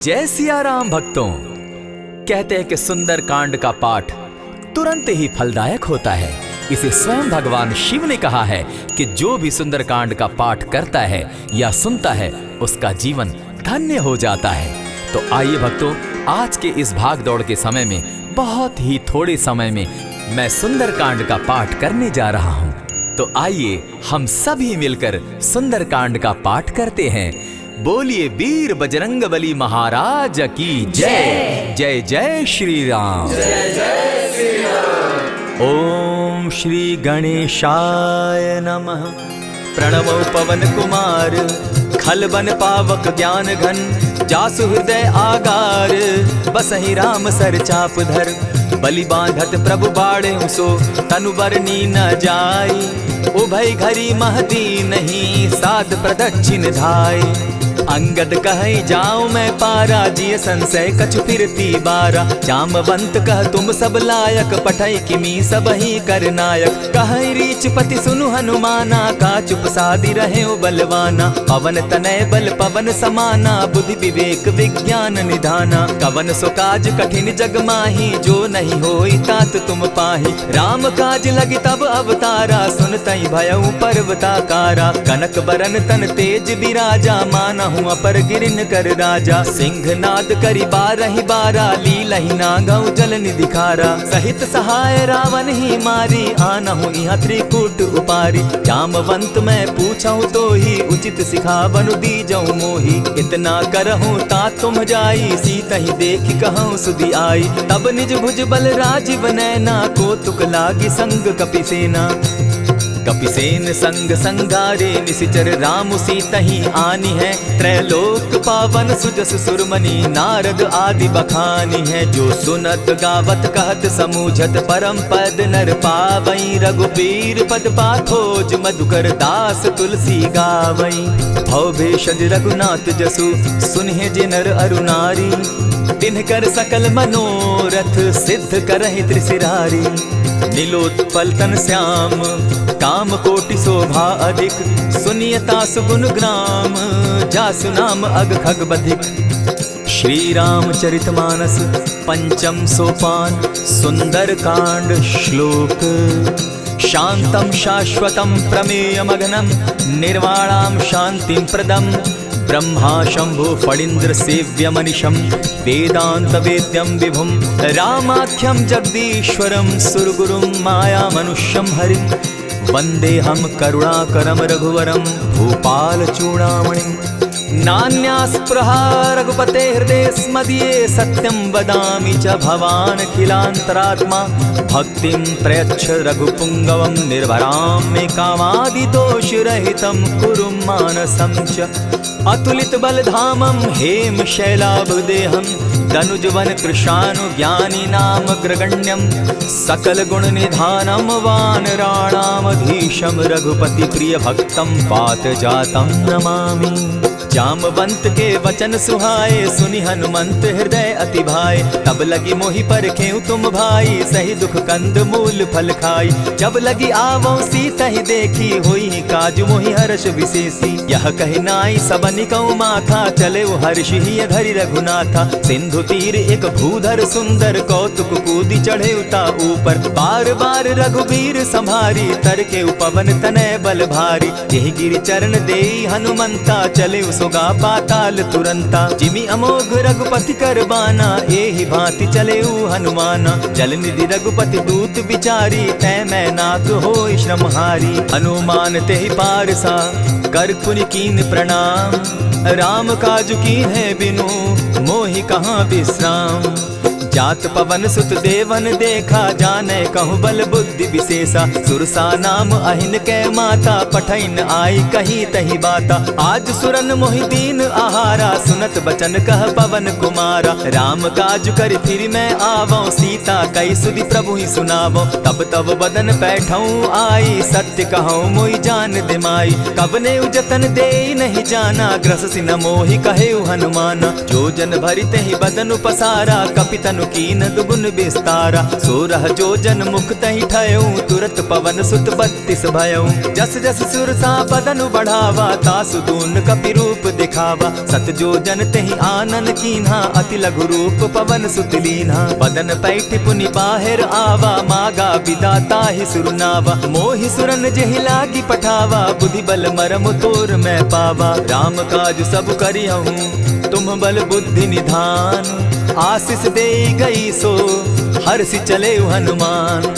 जय सिया राम भक्तों। कहते हैं कि सुंदर कांड का पाठ तुरंत ही फलदायक होता है। इसे स्वयं भगवान शिव ने कहा है कि जो भी सुंदर कांड का पाठ करता है या सुनता है उसका जीवन धन्य हो जाता है। तो आइए भक्तों, आज के इस भाग दौड़ के समय में बहुत ही थोड़े समय में मैं सुंदर कांड का पाठ करने जा रहा हूँ। तो आइए हम सभी मिलकर सुंदर कांड का पाठ करते हैं। बोलिए वीर बजरंगबली महाराज की जय। जय जय श्री राम। जय जय श्री राम। ओम श्री गणेशाय नमः। प्रणवो पवन कुमार खलबन पावक ज्ञान घन, जासु हृदय आगार बसहि राम सर चाप धर। बलि बांधत प्रभु बाढ़े सो तनु बरनी न जाई, उभय घरी महदी नहीं साध प्रदक्षिण धाय। अंगद कहे जाऊं मैं पारा, जिय संशय कछु फिरती बारा। जामवंत कह तुम सब लायक, पठै किमी सब ही कर नायक। कहे रीच पति सुनु हनुमाना, का चुप सादी रहे बलवाना। पवन तनय बल पवन समाना, बुद्धि विवेक विज्ञान निधाना। कवन सो काज कठिन जग माही, जो नहीं होई तात तुम पाही। राम काज लगी तब अवतारा, सुनतई भयउ पर्वताकारा। कनक बरन तन तेज बिराजा, माना अपर गिरिन कर राजा। सिंह नाद करी बारहि बारा, लीलहि नागौ जल निधि खारा। सहित सहाय रावण ही मारी, आनहु इहाँ त्रिकूट उपारी। जामवंत मैं पूछऊं तो ही, उचित सिखावनु दीजऊं मोही। इतना करहूं ता तुम जाई, सीता ही देखी कहूं सुधि आई। तब निज भुज बल राजीव नैना, को तुक लागी संग कपिसेना। कपिसेन संग संगारे, निशिचर राम सीता ही आनी है। त्रैलोक पावन सुजस सुरमणि, नारद आदि बखानी है। जो सुनत गावत कहत समूझत, परम पद नर पावई। रघुबीर पद पाखोज, मधुकर दास तुलसी गावई। भव भेषज रघुनाथ जसु, सुनहि जे नर अरु नारी। तिनकर सकल मनोरथ, सिद्ध करहि त्रिशिरारी। नीलोत्पल तन श्याम, काम कोटि शोभा अधिक। सुनियता सुगुण ग्राम, जासु नाम अग खग बधिक। श्री रामचरित मानस पंचम सोपान, सुंदर कांड श्लोक। शांतम शाश्वतम प्रमेयमघनम, निर्वाणाम शांतिम प्रदम। ब्रह्मा शंभु फणीन्द्र सेव्य मनीषम, वेदांत वेद्यम विभुम। रामाख्यम जगदीश्वरम, सुरगुरुम माया मनुष्यम हरिम। वंदे हम करुणाकरम रघुवरम, भूपाल चूड़ामणिम। नान्यास्पृहा रघुपते हृदय स्मदीये, सत्यं वदामि च भवान् खिलान्तरात्मा। भक्तिं प्रयच्छ रघुपुङ्गवं, निर्भरां मे कामादिदोषरहितं कुरु मानसं च। अतुलित बलधामं हेम शैलाभदेहं, दनुजवन कृशानु ज्ञानी नाम ग्रगण्यं। सकल गुण निधानं वानराणामधीशं, रघुपति प्रिय भक्तं पात जातं नमामि। जामवंत के वचन सुहाए, सुनि हनुमंत हृदय अति भाए। तब लगी मोहि परखेउ तुम भाई, सही दुख कंद मूल फल खाई। जब लगी आवो सीता ही देखी, होई काज मोहि हर्ष विशेषी। यह कहि नाई सबनि कौ माथा, चले वो हर्ष ही धरि रघुनाथा। सिंधु तीर एक भूधर सुंदर, कौतुक कूदी चढ़े उता ऊपर। बार बार रघुबीर संभारी, तर के पवन तनय बल भारी। यही गिरि चरण देई हनुमंता, चले सोगा पाताल तुरंता। जिमि अमोघ रघुपति कर बाना, एहि भांति चले हनुमाना। जल निधि रघुपति दूत बिचारी, तै मैं नाथ होई श्रमहारी। हनुमान तेहि पारसा, कर पुनि कीन प्रणाम। राम काज कीन है बिनु, मोहि कहाँ विश्राम। जात पवन सुत देवन देखा, जाने कहूँ बल बुद्धि विशेषा। सुरसा नाम अहिन कै माता, पठैन आई कहीं तही बाता। आज सुरन मोहि दीन आहारा, सुनत बचन कह पवन कुमारा। राम काज कर फिर मैं आवो, सीता कई सुधि प्रभु ही सुनावो। तब तब बदन बैठऊँ आई, सत्य कहूँ मोहि जान दिमाई। कबने उजतन दे नहीं जाना, ग्रस सिन मोहि कहे हनुमाना। जो जन भरित ही बदन पसारा, कपितन धनु कीन दुगुन विस्तारा। 16 जोजन मुख तहि ठयऊ तुरत पवन सुत 32 भयऊ। जस जस सुरसा बदनु बढ़ावा तासु दून कपि रूप दिखावा। 7 जोजन तहि आनन कीन्हा अति लघु रूप पवन सुत लीन्हा। बदन पैठ पुनि बाहिर आवा मागा बिदा ताहि सुरनावा। मोहि सुरन जेहि लागी पठावा बुद्धि बल मरम तोर मैं पावा। राम काज सब करिहूँ तुम बल बुद्धि निधान। आशीष दे गई सो हर्षि चले हनुमान।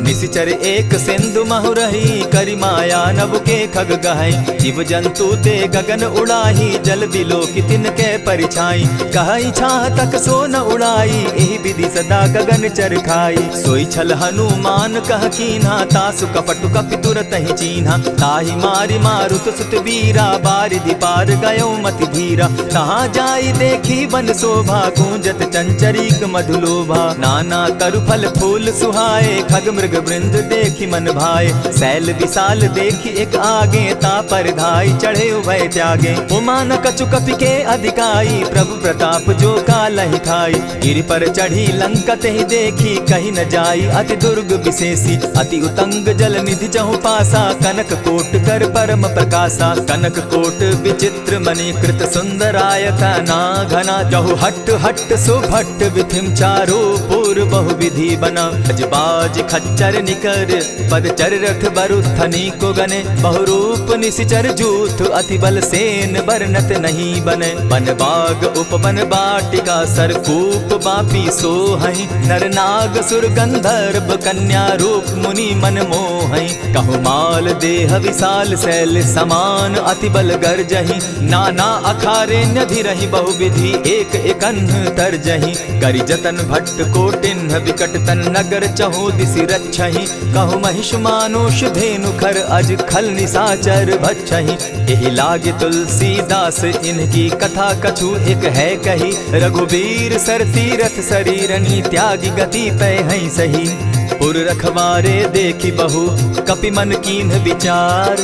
निशिचर एक सिंधु महु रही करि माया नभ के खग गहई। जीव जंतु ते गगन उड़ाही जल बिलो की तिनके परिछाई। कहई छाह तक सो न उड़ाई एहि विधि सदा गगन चर खाई। सोई छल हनुमान कह कीन्हा तासु कपटु कपि तुरत ही चीन्हा। ताहि मारि मारुत सुत वीरा बारिधि पार गयो मति धीरा। कहाँ जाई देखी बन शोभा गूंजत चंचरीक मधुलोभा। नाना तरु फल फूल सुहाए खग मृग वृंद देखी मन भाए। सैल विशाल देखी एक आगे ता पर धाई चढ़े उभय त्यागे। उमान कछु कपि के अधिकाई प्रभु प्रताप जो कालहि खाई। गिरि पर चढ़ी लंका तेहि देखी कही न जाई अति दुर्ग विशेषी। अति उतंग जल निधि जहु पासा कनक कोट कर परम प्रकाशा। कनक कोट विचित्र मणि कृत सुंदरायता ना घना। जहु हट हट सुभट विधिम चारो पूर्व बहु विधि बना। अजबाज खच्चर निकर पद चर रथ बरुथनी को गने। बहुरूप निशिचर जूथ अति बल सेन बरनत नहीं बने। बन बाग उपवन बाटिका सरकूप बापी सोहई। नर नाग सुर गंधर्व कन्या रूप मुनि मन मोहई। कहु माल देह विशाल शैल समान अति बल गर्जही। नाना अखारे नधिरहि बहुविधि एक एकन्ह तरजही। करि जतन भट्ट कोटिन्ह विकट तन नगर चहु दिसि रक्षहि। कहु महिष मानुष धेनु खर अज खल निशाचर भक्षहि। एहि लागे तुलसीदास इनकी कथा कछु एक है कही। रघुबीर सर तीरथ शरीरनी त्यागी गति पै हई सही। पुर रखवारे देखी बहु कपि मन कीन्ह विचार।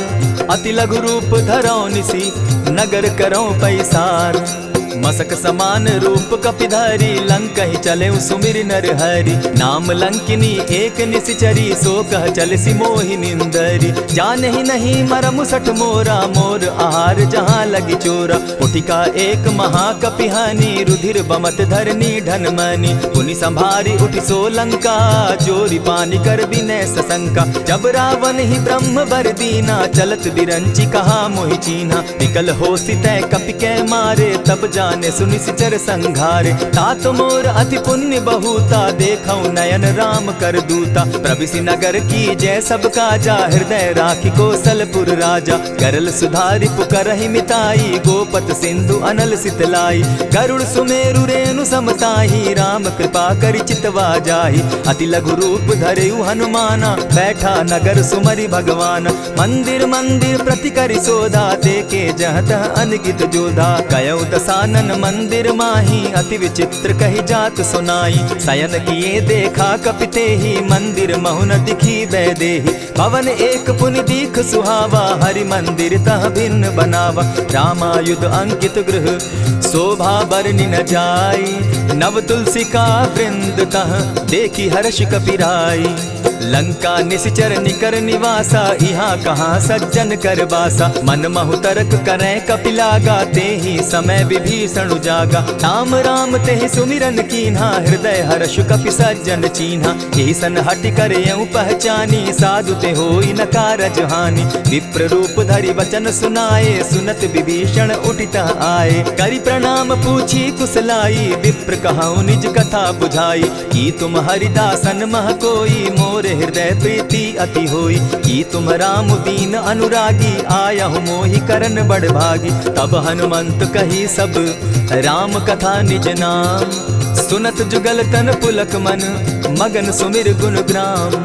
अति लघु रूप धरौ निसी नगर करौ पैसार। मसक समान रूप कपिधारी लंक ही चले सुमिर नर हरि। नाम लंकिनी एक निशिचरी सो कह चल सी मोहि निंदरी। जान ही नहीं मरम सठ मोरा मोर आहार जहाँ लगी चोरा। उठिका एक महाकपिहानी रुधिर बमत धरनी ढनमनी। पुनि संभारी उठि सो लंका चोरी पानी कर बिनै सशंका। जब रावण ही ब्रह्म बर दीना चलत बिरंची कहा मोहि चीन्हा। निकल हो सितै कपि कै मारे तब जाने सुनिश्चर संघारे। तात मोर अति पुण्य बहुता देखौ नयन राम कर दूता। प्रविशि नगर की जय सब काजा हृदय राखी कौशलपुर राजा। करल सुधारि पुकरहि मिताई गोपत सिंधु अनल सितलाई। गरुड़ सुमेरु रेणु समताही राम कृपा करि चितवा जाहि। अति लघु रूप धरेउ हनुमाना बैठा नगर सुमरि भगवान। मंदिर मंदिर प्रति करि सोधा देखे जहत अनगित जोधा। कयौ दसानन मंदिर माही अति विचित्र कही जात सुनाई। शयन किए देखा कपिते ही मंदिर महु न दिखी वैदेही। भवन एक पुनि दीख सुहावा हरि मंदिर तह भिन्न बनावा। रामायुध अंकित गृह शोभा बरनि न जाई। नव तुलसी का वृंद तह देखी हर्ष कपिराई। लंका निशिचर निकर निवासा यहाँ कहाँ सज्जन कर बासा। मन महु तरक करै कपिलागा तेहि समय विभीषण जागा। राम राम तेहि सुमिरन कीन्हा हृदय हर्ष कपि सज्जन चीन्हा। एहि सन हटि कर यूं पहचानी साधु ते होई न कारज हानि। विप्र रूप धरि वचन सुनाए सुनत विभीषण उठितः आए। करि प्रणाम पूछी कुशलाई विप्र कहऊँ निज कथा बुझाई। की तुम हरिदासन मह कोई मोर हृदय प्रीति अति होई। की तुम राम दीन अनुरागी आयहु मोहि करन बड़ भागी। तब हनुमंत कही सब राम कथा निज नाम। सुनत जुगल तन पुलक मन मगन सुमिर गुण ग्राम।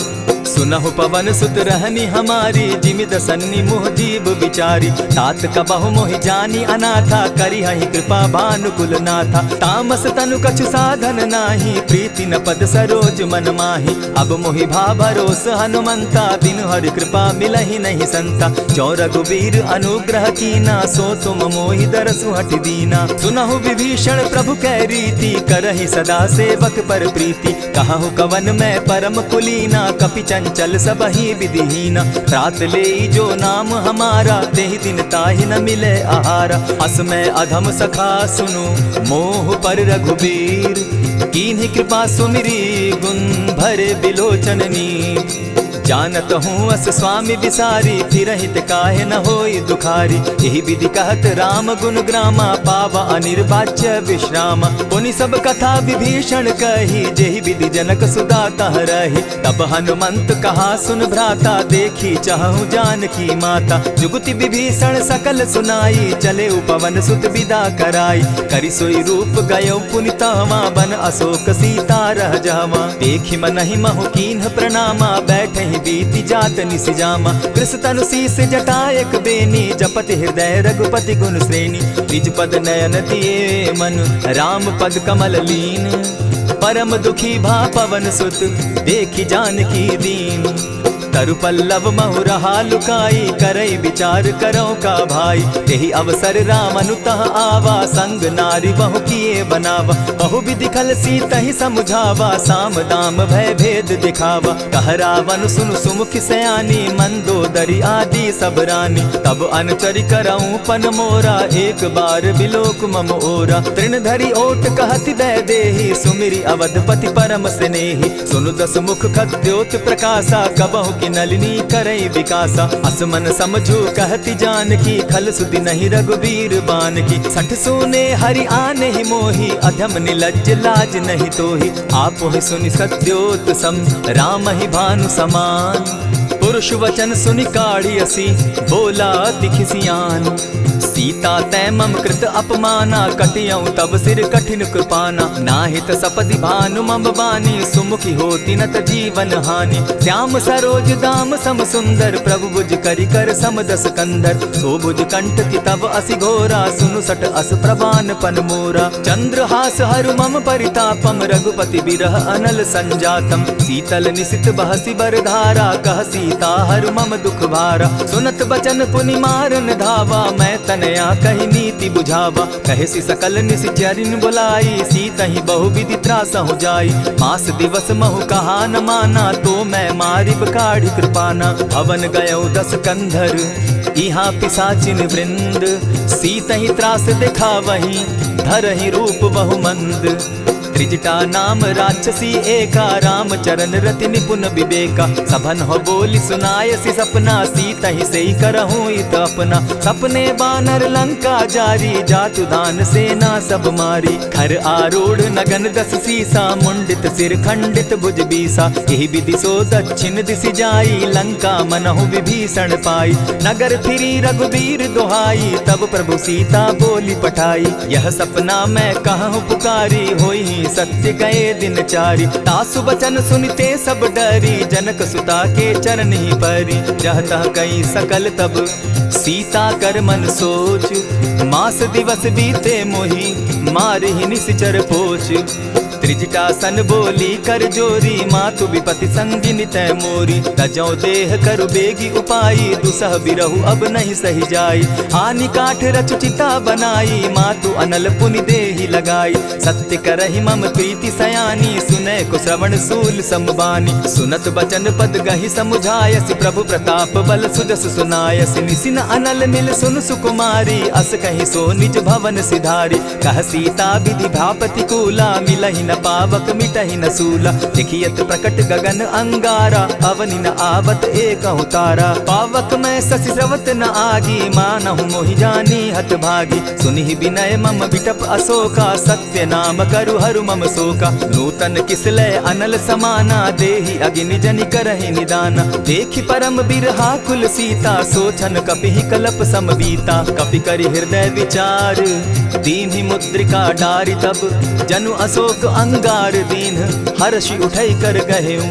सुनहु पवन सुत रहनी हमारी, जिमित सन्नी मुह जीव विचारी। तात कबहु मोहि जानी अनाथा, करी हहि कृपा भानुकुल नाथा। तामस तनु कछु साधन नाही, प्रीति न पद सरोज मन माही। अब मोहि भा भरोस हनुमंता, बिनु हरि कृपा मिलहि नहीं संता। जो रघुबीर अनुग्रह कीना, सो तुम मोहि दरसु हटि दीना। सुनहु विभीषण प्रभु कै रीति, करहि सदा सेवक पर प्रीति। कहु कवन मैं परम कुलीना, कपि चंचल सबहि विधिहीना। रात लेई जो नाम हमारा, तेहि दिन ताहि न मिले आहारा। अस मैं अधम सखा सुनु, मोह पर रघुबीर। कीन्हि कृपा सुमिरी, गुण भरे बिलोचन नीर। जानत हूँ अस स्वामी बिसारी, फिरहित काहे न होई दुखारी। यही विधि कहत राम गुण ग्रामा, पावा अनिर्वाच्य विश्रामा। पुनि सब कथा विभीषण कही, जेहि विधि जनक सुता तह रही। तब हनुमंत कहा सुन भ्राता, देखी चाहूँ जानकी माता। जुगति विभीषण सकल सुनाई, चले पवन सुत विदा कराई। करि सोई रूप गयो पुनि तहवा, बन अशोक सीता रह जावा। देखि मनहि महु कीन्ह प्रणामा, बैठहि बीति जात निसिजामा। कृष तनु शीस जटा एक बेनी, जपति हृदय रघुपति गुण श्रेणी। निज पद नयन दिए मन, राम पद कमल लीन। परम दुखी भा पवन सुत, देखि जानकी दीन। तरु पल्लव महु रहा लुकाई, करई विचार करो का भाई। यही अवसर राम अनुतः आवा, संग नारी बहु किए बनावा। बहु विधि खल सीतहि समुझावा, साम दाम भय भेद दिखावा। कह रावण सुन सुमुखि सयानी, मंदोदरी आदि सब रानी। तब अनुचरि करऊं पन मोरा, एक बार बिलोक मम ओरा। तृण धरि ओट कहति दय देहि, सुमिरि अवधपति परम स्नेही। सुनु दस मुख खद्योत प्रकाशा, कबहु की नलिनी करई विकासा। असमन समझो कहति जानकी, खल सुधि नहीं रघुबीर बान की। सठ सोने हरि आने ही मोही, अधम निलज्ज लाज नहीं तोही। आपो ही सुनि सत्योत सम, राम ही भानु समान। पुरुष वचन सुनि काढ़ी असी, बोला अति खिसियान। सीता तै मम कृत अपमाना, कटियऊं तब सिर कठिन कृपाना। नाहित सपदि भानु मम बानी, सुमुखी होती नत जीवन हानि। श्याम सरोज दाम सम सुंदर, प्रभु भुज करि कर सम दस कंधर। सो भुज कंठ की तब असि घोरा, सुनु सट अस प्रवान पन मोरा। चंद्रहास हरु मम परितापम, रघुपति बिरह अनल संजातम। शीतल निशित बहसी बरधारा, कह सीता हरु मम दुख भारा। सुनत बचन पुनि मारन धावा, मैं तनया कही नीति बुझावा। कहे सकल निशिचरिन बुलाई, सीतहि बहु विधि त्रास हो जाई। मास दिवस महु कहा न माना, तो मैं मारिब काढ़ी कृपाना। भवन गयो दस कंधर, इहाँ पिशाचिन वृंद। सीतहि त्रास दिखावहि, धरहि रूप बहु मंद। त्रिजटा नाम राक्षसी एका, राम चरण रति निपुण विवेका। सभन हो बोली सुनायसी सपना, सीतहि सेई करहूँ इत अपना। सपने बानर लंका जारी, जातु दान सेना सब मारी। खर आरूढ़ नगन दस सीसा, मुंडित सिर खंडित भुज बीसा। यही विधि सो दक्षिण दिशि जाई, लंका मनहु विभीषण पाई। नगर फिरी रघुबीर दुहाई, तब प्रभु सीता बोली पठाई। यह सपना मैं कहूँ पुकारी, होई सत्य गए दिन चारी। तासु बचन सुनते सब डरी, जनक सुता के चरण ही परी। जहता कई सकल तब सीता कर मन सोच, मास दिवस बीते मोही, मार ही निश्चर पोच। त्रिजटा सन बोली कर जोरी, मातु विपति संगिनी तै मोरी। तजौ देह करु बेगी उपाई, दुसह बिरहु अब नहीं सही जाई। हानि काठ रचु चिता बनाई, मातु अनल पुनि देहि लगाई। सत्य करहि मम प्रीति सयानी, सुनै को श्रवण सूल समबानी। सुनत बचन पद गहि समुझायसि, प्रभु प्रताप बल सुजस सुनायसि। निसिन अनल मिल सुन सुकुमारी, अस कहि सो निज भवन सिधारी। कह सीता विधि भापति कूला, मिलहि न पावक मिटहि न सूला। देखियत प्रकट गगन अंगारा, अवनि न आवत एकहु तारा। पावक मैं शशि स्रवत न आगी, मानहु मोहि जानी हत भागी। सुनिहि विनय मम बिटप अशोका, सत्य नाम करु हरु मम शोका। नूतन किसलय अनल समाना, देहि अगिनि जनि करहि निदाना। देखि परम बिरहा कुल सीता, सोचन कपिहि कलप समबीता। कपि करि हृदय विचार, दीन्हि मुद्रिका डारि। तब जनु अशोक अंगार दीन, हर्षि उठै कर गहेऊ।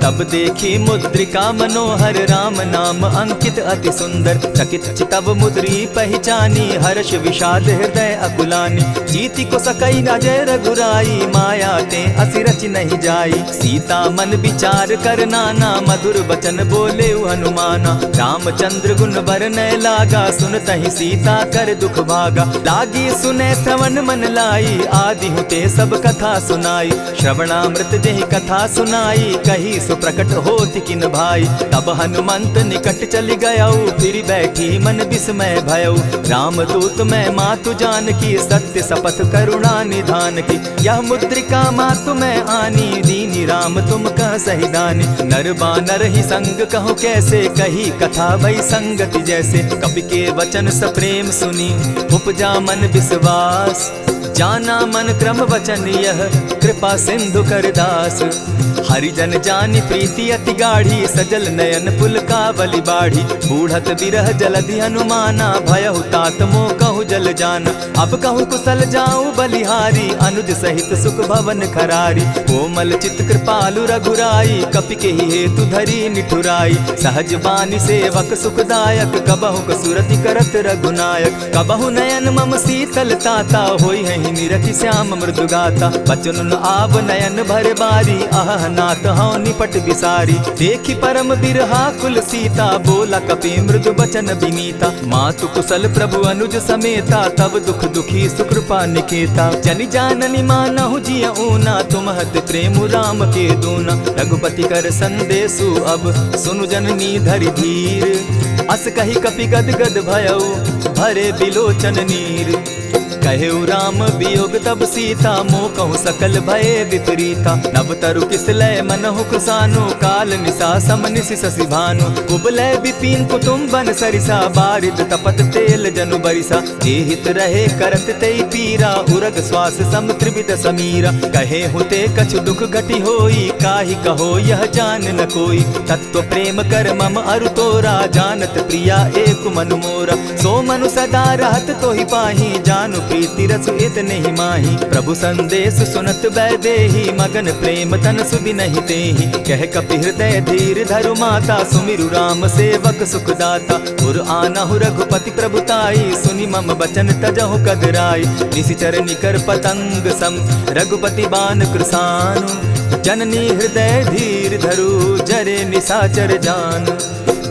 तब देखी मुद्रिका मनोहर राम नाम अंकित अति सुंदर। चकित चितव मुद्री पहचानी हर्ष विषाद हृदय अकुलानी। जीति को सकई न जय रघुराई माया ते असि रचि नहीं जाई। सीता मन विचार कर नाना मधुर बचन बोले हनुमाना। रामचंद्र गुण बरनय लागा सुनतहि सीता कर दुख भागा। लागी सुने श्रवण मन लाई आदि होते सब कथा सुनाई। श्रवणामृत जहि कथा सुनाई कही सो प्रकट होति किन भाई। तब हनुमंत निकट चली गयऊ फिर बैठी मन विस्मय भयऊ। रामदूत मैं मातु जान की सत्य शपथ करुणा निधान की। यह मुद्रिका मातु मैं आनी दीनी राम तुम कह सही दानी। नर बानर ही संग कहो कैसे कही कथा भई संगति जैसे। कपि के वचन सप्रेम सुनी उपजा मन विश्वास। जाना मन क्रम वचन यह कृपा सिंधु कर दास। हरिजन जानी प्रीति अति गाढ़ी सजल नयन पुलकावली बाढ़ी। बूढ़त बिरह जलधि हनुमाना भयहु तात मोह कहु जल जाना। अब कहूँ कुशल जाऊँ बलिहारी अनुज सहित सुख भवन खरारी। कोमल चित कृपालु रघुराई कपि के ही हेतु धरी निठुराई। सहज बानी सेवक सुखदायक कबहु कसुरति करत रघुनायक। कबहु नयन मम शीतल ताता होई है निरखि श्याम मृदु गाता। बचन आव नयन भर बारी आह नाथ हौ निपट बिसारी। देखी परम बिरहा कुल सीता बोला कपि मृदु बचन विनीता। मातु कुशल प्रभु अनुज समेता तब दुख दुखी सुकृपा निकेता। जनि जाननी मानहु जिय ऊना तुमहत प्रेम राम के दूना। रघुपति कर संदेशु अब सुनु जननी धरि धीर। अस कही कपि गद गद भयऊ भरे बिलोचन नीर। कहेउ राम वियोग तब सीता मोह कहूँ सकल भय विपरीता। नव तरु किस लय मनहु कुसानु काल निशा सम निशि शशि भानु। कुबलय विपिन कुटुम्बन सरिसा बारिद तपत तेल जनु बरिसा। जेहित रहे करत तेई पीरा उरग श्वास सम त्रिविध समीरा। कहे हुते कछु दुख घटी होई काहि कहो यह जान न कोई। तत्व प्रेम कर मम अरु तोरा जानत प्रिया एक मनु मोरा। सो मनु सदा रहत तो ही पाही जानु प्रीति रस इतने ही माही। प्रभु संदेश सुनत बैदेही मगन प्रेम तन सुधि नहीं तेहि। कह कपि हृदय धीर धरु माता सुमिरु राम सेवक सुखदाता। उर आनहु रघुपति प्रभुताई सुनि मम बचन तजहु कदराई। निशिचर निकर पतंग सम रघुपति बान कृसानु। जननी हृदय धीर धरु जरे निशाचर जान।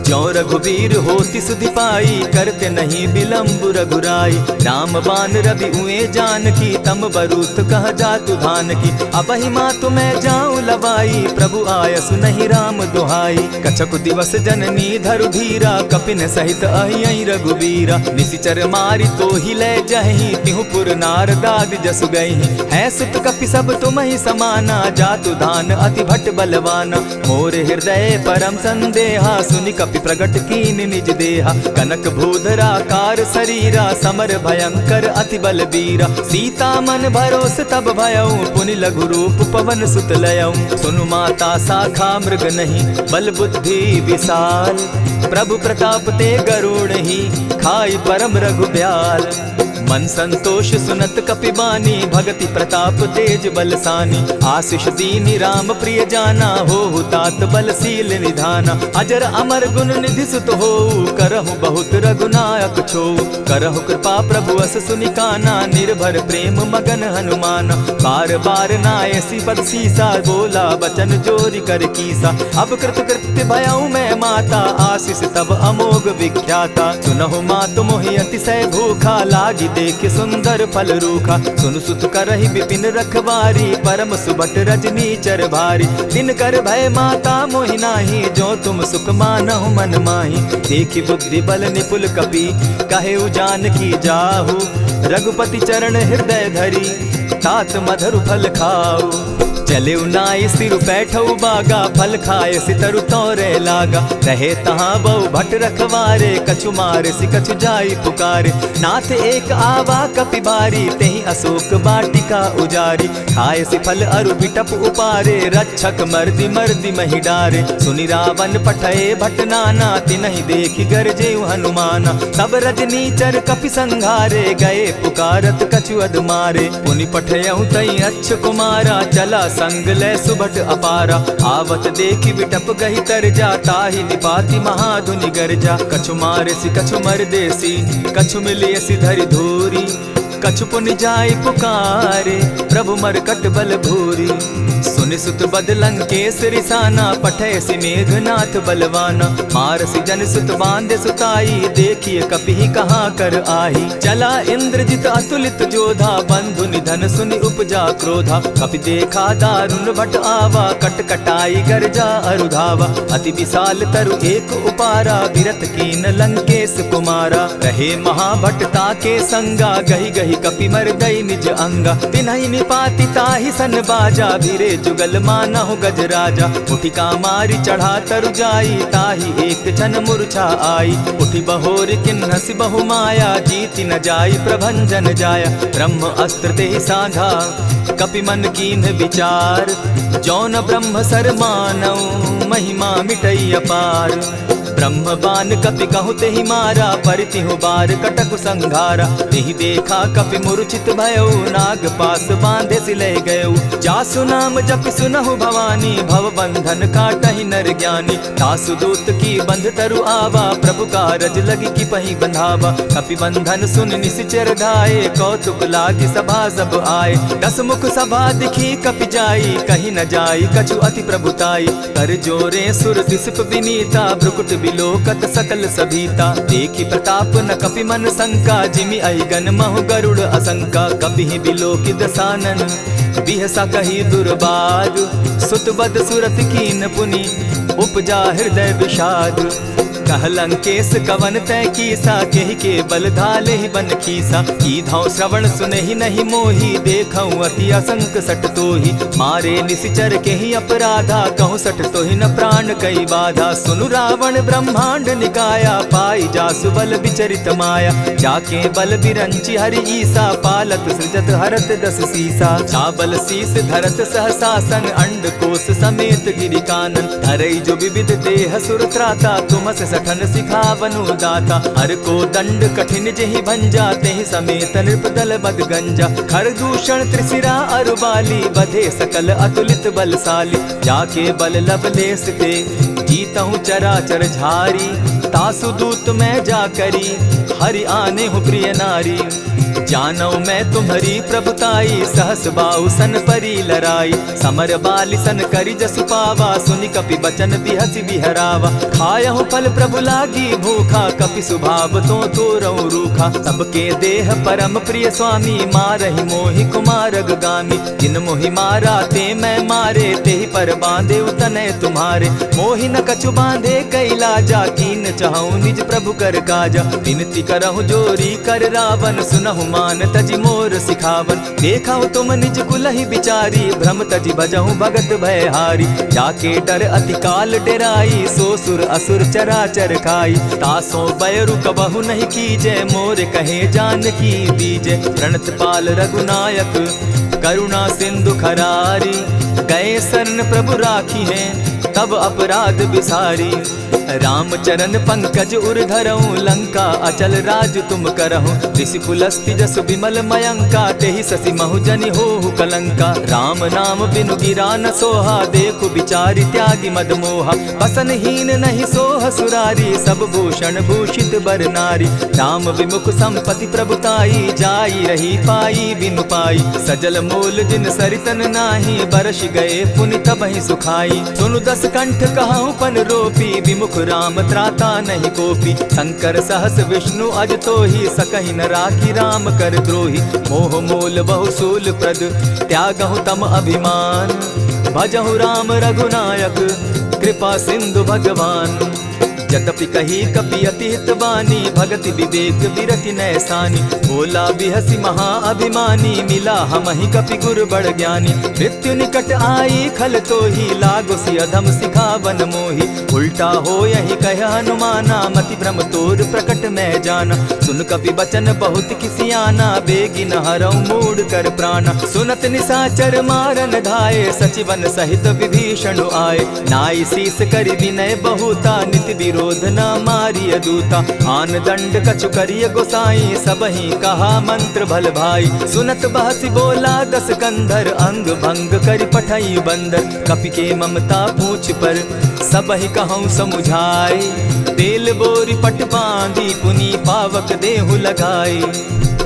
ज्यों रघुवीर होति सुधि पाई करते नहीं विलम्ब रघुराई। राम बान रवि उए जान की तम बरूथ कह जातु धान की। अबहि मातु मैं जाऊं लवाई प्रभु आयसु नहीं राम दुहाई। कछक दिवस जननी धरु धीरा कपिन सहित अहियहि रघुवीरा। निशिचर मारी तो ही ले जहि तिहु पुर नारदादि जसु गई। है सुत कपि सब तुम ही समाना जातु धान अति भट बलवाना। मोर हृदय परम संदेहा सुनि कपि प्रगट कीन निज देहा। कनक भूधरा कार शरीरा समर भयंकर अति बलबीरा। सीता मन भरोस तब भयऊ पुनि लघु रूप पवन सुत लयऊ। सुनु माता शाखा मृग नहीं बल बुद्धि विशाल। प्रभु प्रताप ते गरुड़ ही खाई परम रघुब्याल। मन संतोष सुनत कपिबानी भगति प्रताप तेज बलसानी। आशीष दीनी राम प्रिय जाना हो तात बलशील निधाना। अजर अमर गुण निधि सुत हो करहु बहुत रघुनायक छो। करहु कृपा प्रभु अस सुनिकाना निर्भर प्रेम मगन हनुमाना। बार बार नायसी पद सीसा बोला बचन जोरी कर कीसा। अब कृत कृत्य भयऊ मैं माता आशीष तब अमोघ विख्याता। सुनहु मातु मोहि अतिशय भूखा लागी देख सुंदर फल रूखा। सुन सुत करहि विपिन रखवारी परम सुबट रजनी चर भारी। दिन कर भय माता मोहि नाही जो तुम सुख मानहु मन माही। देखि बुद्धि बल निपुल कपि कहेउ जानकी जाहु। रघुपति चरण हृदय धरी तात मधुर फल खाऊ। चले नाई सिर बैठऊ बागा फल खाए सितरु तोरे लागा। रहे तहाँ बहु भट रखवारे कछु मार सि कछु जाई पुकारे। नाथ एक आवा कपि बारी तेहि अशोक बाटिका उजारी। खाए सि फल अरु बिटप उपारे रक्षक मर्दि मर्दि महि डारे। सुनि रावण पठए भट नाना तिनहि देखि गरजे हनुमाना। सब रजनी चर कपि संघारे गए पुकारत कछु अध मारे। पुनि पठयऊ तई अच्छ कुमारा चला संग ले सुभट अपारा। आवत देखी बिटप गही तर जा, ताहि निपाति महाधुनि गर्जा। कछु मारेसी कछु मर देसी, कछु मिलियसी धरि धूरी। कछु पुनि जाई पुकारे, प्रभु मरकट बल भूरी। सुनि सुत बद लंकेश रिसाना, पठैसी मेघनाथ बलवाना। मारसी जन सुत बांधे सुताई, देखिए कपि कहाँ कर आही। चला इंद्रजित अतुलित जोधा, बंधु निधन सुनि उपजा क्रोधा। कपि देखा दारुण भट आवा, कट कटाई गर्जा अरुधावा। अति विशाल तरु एक उपारा, बिरत कीन लंकेश कुमारा। रहे महाभट ताके संगा, गही गही कपि मर्दई निज अंगा। तिन्हि निपाति ताहि सन बाजा, भीरे जुगल मानहु गजराजा। उठि कामारी चढ़ा तरु जाई, ताहि एक क्षण मूर्छा आई। उठि बहोर किन्हसि बहु माया, जीति न जाई प्रभंजन जाया। ब्रह्म अस्त्र तेहि साधा, कपि मन कीन्ह विचार। जौन ब्रह्म सर मानऊ, महिमा मिटई अपार। ब्रह्म बान कपि कहु तेहि मारा, परितिहु बार कटकु संघारा। तेहि देखा कपि मूर्छित भयउ, नाग पास बांधे सिले गयउ। जासु नाम जपि सुनहु भवानी, भव बंधन काटहि नर ज्ञानी। तासु दूत की बंध तरु आवा, प्रभु कारज लगी कि पहि बंधावा। कपि बंधन सुन निसिचर धाये, कौतुक लागी सभा सब आए। 10 मुख सभा दिखी कपि जाई, कहीं न जाई कछु अति प्रभुताई। कर जोरे सुर दिसप विनीता, भ्रुकुट बिलोकत सकल सभीता। देखी प्रताप न कपि मन शंका, जिमि अहिगन महु गरुड़ असंका। कपि बिलोकि दसानन, बिहसा कही दुर्बाद। सुत बद सुरत कीन पुनि, उपजा हृदय विषाद। कह लंकेश कवन तय कीसा, केहि के बल धाले ही बन खीसा। कीधौ श्रवण सुनहि नहीं मोही, देखऊं अति असंक सट तोही। मारे निसिचर केहि अपराधा, कहूँ सट तोहि न प्राण कई बाधा। सुनु रावण ब्रह्मांड निकाया, पाई जासु बल विचरित माया। जाके बल बिरंचि हरि ईसा, पालत सृजत हरत 10 सीसा। चाबल शीस धरत सहसासन, अंड कोश समेत गिरि कानन। धरई जो विविध देह सुर त्राता, तुमस सठन सिखावनु दाता। हर को दंड कठिन जेहि भंजा, तेहि समेत नृपदल बद गंजा। खर दूषण त्रिशिरा अरुबाली, बधे सकल अतुलित बलशाली। जाके बल लवलेस ते, जीतहु चराचर झारी। तासु दूत मैं जा करी, हरि आने हूँ प्रिय नारी। जानौ मैं तुम्हारी प्रभुताई, सहस बाहु सन परी लराई। समर बाली सन करी जसु पावा, सुनि कपि बचन बिहसि बिहरावा। खायहु फल प्रभु लागी भूखा, कपि सुभाव तो तोरहु रूखा। सबके देह परम प्रिय स्वामी, मारहि मोहि कुमारग गामी। जिन मोहि मारा ते मैं मारे, तेहि पर बांधे उतने तुम्हारे। मोहि न कछु बांधे कैलाजा, कीन चहु निज प्रभु कर काजा। विनती करहु जोरी कर रावण, सुनहु मान तजि मोर सिखावन। देखा तुम निज कुलहि बिचारी, भ्रम तजि भजहु भगत भयहारी। जाके डर अति काल डेराई, सो सुर असुर चराचर खाई। तासो बैरु कबहु नहीं कीजे, मोर कहे जानकी दीजे। प्रणत पाल रघुनायक, करुणा सिंधु खरारी। गए शरण प्रभु राखी हैं, तब अपराध बिसारी। राम चरण पंकज उर धरऊं, लंका अचल राज तुम करहूं। ऋषि पुलस्ति जस विमल मयंका, तेहि ससि महु जनि होहु कलंका। राम नाम बिनु गिरा न सोहा, देखु बिचारी त्यागी मद मोहा। बसनहीन नहीं सोह सुरारी, सब भूषण भूषित बर नारी। राम विमुख संपति प्रभुताई, जाई रही पाई बिनु पाई। सजल मोल जिन सरितन नाही, बरस गए पुनि तबहि सुखाई। सुनु 10 कंठ कहूँ पन रोपी, विमुख राम त्राता नहीं कोपी। शंकर सहस विष्णु अज तो ही, सकहि न राखी राम कर द्रोही। मोह मोल बहु सूल प्रद, त्यागहु तम अभिमान। भजहु राम रघुनायक, कृपा सिंधु भगवान। यद्यपि कही कपि अति हितवानी, भगति विवेक विरति नैसानी। बोला बिहसी महा अभिमानी, मिला हमहि कपि गुर बड़ ज्ञानी। मृत्यु निकट आई खल तो ही, लागो सि अधम सिखावन मोही। उल्टा हो यही कह हनुमाना, मति भ्रम तोर प्रकट मैं जाना। सुन कपि बचन बहुत किसियाना, बेगी न हरऊ मूड कर प्राणा। सुनत निसाचर मारन धाये, सचिवन सहित विभीषण आए। नाई शीस करि विनय बहुता, नित विरो क्रोध न मारिय दूता। आन दंड कछु करिय गोसाई, सबहि कहा मंत्र भल भाई। सुनत बहसी बोला दस कंधर, अंग भंग करि पठई बंदर। कपि के ममता पूछ पर, सबहि कहूँ समुझाए। तेल बोरी पट बांधी, पुनि पावक देहु लगाई।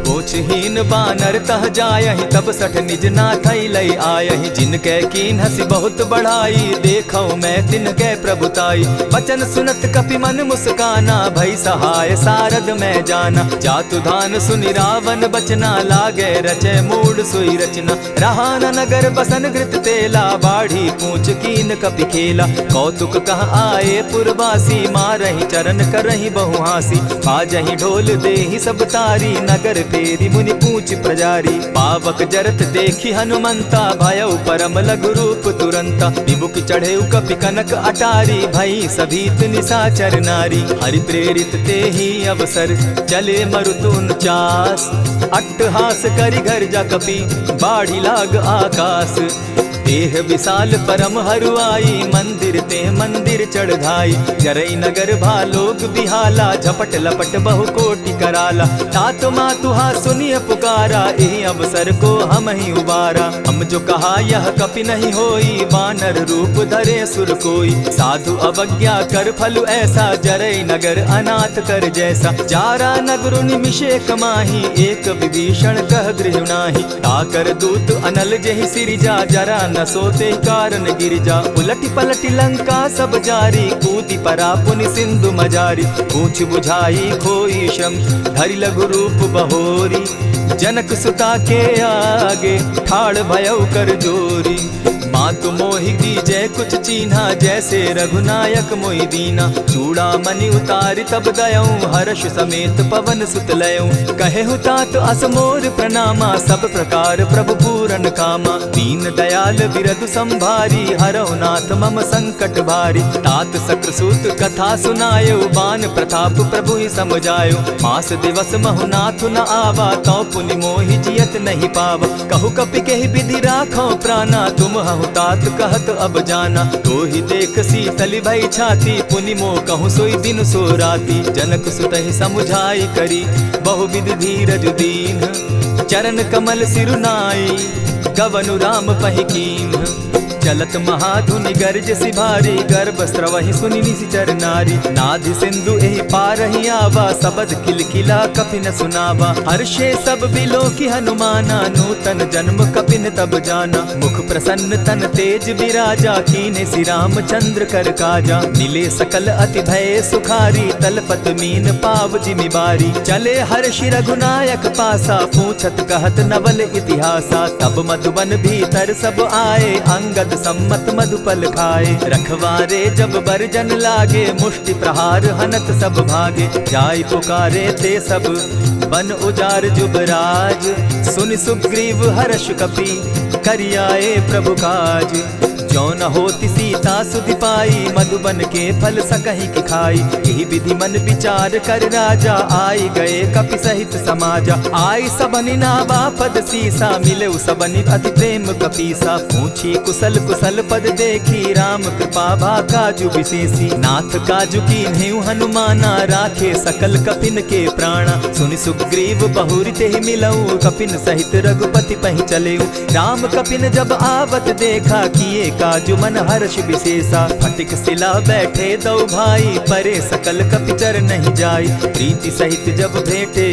पूछहीन बानर तह जायहि, तब सठ निज नाथ लई आयहि। जिनके कीन हसी बहुत बढ़ाई, देखौ मैं तिनके प्रभुताई। वचन सुनत कपि मन मुस्काना, भई सहाय सारद मैं जाना। जातु धान सुनि रावण बचना, लागे रचे मूड सोई रचना। रहा न नगर बसन घृत तेला, बाढ़ी पूछ कीन कपि खेला। कौतुक कह आए पुरवासी, मारहि चरण करहि बहु हासी। बाजहि ढोल देहि सब तारी, नगर तेरी मुनि पूछ प्रजारी। पावक जरत देखी हनुमंता, भयउ परम लघु रूप तुरंता। विमुख चढ़े कपि कनक अटारी, भई सभीत निशाचर नारी। हरि प्रेरित ते ही अवसर, चले मरुत 49। अट्टहास करि घर जा कपि, बाढ़ी लाग आकाश। देह विशाल परम हरुआई, मंदिर ते मंदिर चढ़ाई। जरई नगर भालोग बिहाला, झपट लपट बहु कोटि कराला। तात मातुहा सुनिय पुकारा, एहि अवसर को हम ही उबारा। हम जो कहा यह कपि नहीं होई, बानर रूप धरे सुर कोई। साधु अवज्ञा कर फल ऐसा, जरई नगर अनाथ कर जैसा। जारा नगर निमिषे कमाही, एक विभीषण कह गृह नाही। ताकर दूत अनल जेहि सिरिजा, जरा न सोते कारण गिरिजा। उलटी पलटी लंका सब जारी, कूदी परा पुनि सिंधु मजारी। पूछ बुझाई खोई श्रम, धरि लघु रूप बहोरी। जनक सुता के आगे, ठाड़ भयउ कर जोरी। मातु मोहि दीजै कुछ चीन्हा, जैसे रघुनायक मोहि दीना। चूड़ा मणि उतारि तब दयऊँ, हर्ष समेत पवन सुत लयऊँ। कहे तात असमोर प्रणामा, सब प्रकार प्रभु पूरन कामा। दीन दयाल बिरदु संभारी, हरौ नाथ मम संकट भारी। तात सक्रसूत कथा सुनायो, बान प्रताप प्रभु ही समझायो। मास दिवस महु नाथ न आवा, तौ पुनि मोहि जियत नहीं पावा। कहु कपि केहि विधि राखो प्राणा, तुम हहु तात कहत अब जाना। तो ही देख शीतल भई छाती, पुनि मो कहूँ सोई दिन सो राती। जनक सुतहि समुझाई करी, बहुविधि धीरज दीन। चरण कमल सिरुनाई, गवनु राम पहि कीन। चलत महाधुनि गर्ज सिभारी, गर्भ स्रवहि सुनि निशिचर नारी। नाधि सिंधु एहि पारहि आवा, सबद किलकिला कपि न सुनावा। हर्षे सब बिलोकि हनुमाना, नूतन जन्म कपिन तब जाना। मुख प्रसन्न तन तेज विराजा, कीने श्री रामचंद्र कर काजा। मिले सकल अति भय सुखारी, तलपत मीन पाव जिमि बारी। चले हर्षि रघुनायक पासा, पूछत कहत नवल इतिहासा। तब मधुबन भीतर सब आए, अंगद सम्मत मधुपल खाए। रखवारे जब बरजन लागे, मुष्टि प्रहार हनत सब भागे। जाय पुकारे ते सब, बन उजार जुबराज। सुनि सुग्रीव हर्ष कपि, करियाए प्रभु काज। जो न होती सीता सुधि पाई, मधुबन के फल सकहि की खाई। यही विधि मन विचार कर राजा, आई गए कपि सहित समाजा। आई सबनि नावा पद सीसा, मिले सबनि अति प्रेम कपीसा। पूछी कुशल कुशल पद देखी, राम कृपा भा काजु विशेषी। नाथ काजु कीन्हेउ हनुमाना, राखे सकल कपिन के प्राणा। सुनि सुग्रीव बहुरि तेहि मिलऊ, कपिन सहित रघुपति पहि चलेऊ। राम कपिन जब आवत देखा, किए काजु मन हर्ष विशेषा। फटिक सिला बैठे दो भाई, परे सकल कपिचर नहीं जाई। प्रीति सहित जब भेटे,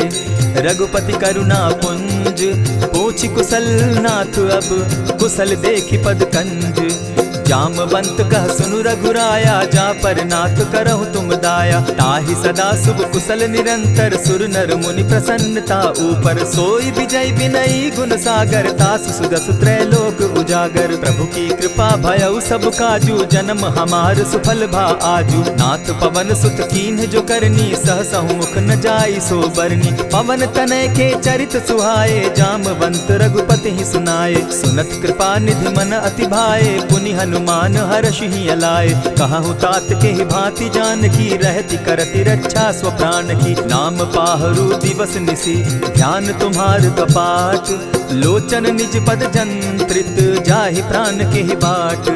रघुपति करुणा पुंज। पूछि कुशल नाथ अब, कुशल देखि पद कंज। जामवंत कह सुनु रघुराया, जा पर नाथ करहु तुम दाया। ताहि सदा शुभ कुशल निरंतर, सुर नर मुनि प्रसन्नता ऊपर। सोई विजय विनयी गुण सागर, तास सुदस त्रैलोक उजागर। प्रभु की कृपा भयउ सब काजू, जन्म हमार सुफल भा आजू। नाथ पवन सुत कीन्ह जो करनी, सहसहु मुख न जाई सो बरनी। पवन तनय के चरित सुहाए, जामवंत रघुपति ही सुनाए। सुनत कृपा निधि मन अति भाए, पुनि हनुमान हर्ष ही अलाए। कहूँ तात के ही भांति जान की, रहती करती रक्षा स्व प्राण की। नाम पाहरु दिवस निसी, ध्यान तुम्हार कपाट। लोचन निज पद जंत्रित, जाहि प्राण के ही बाट।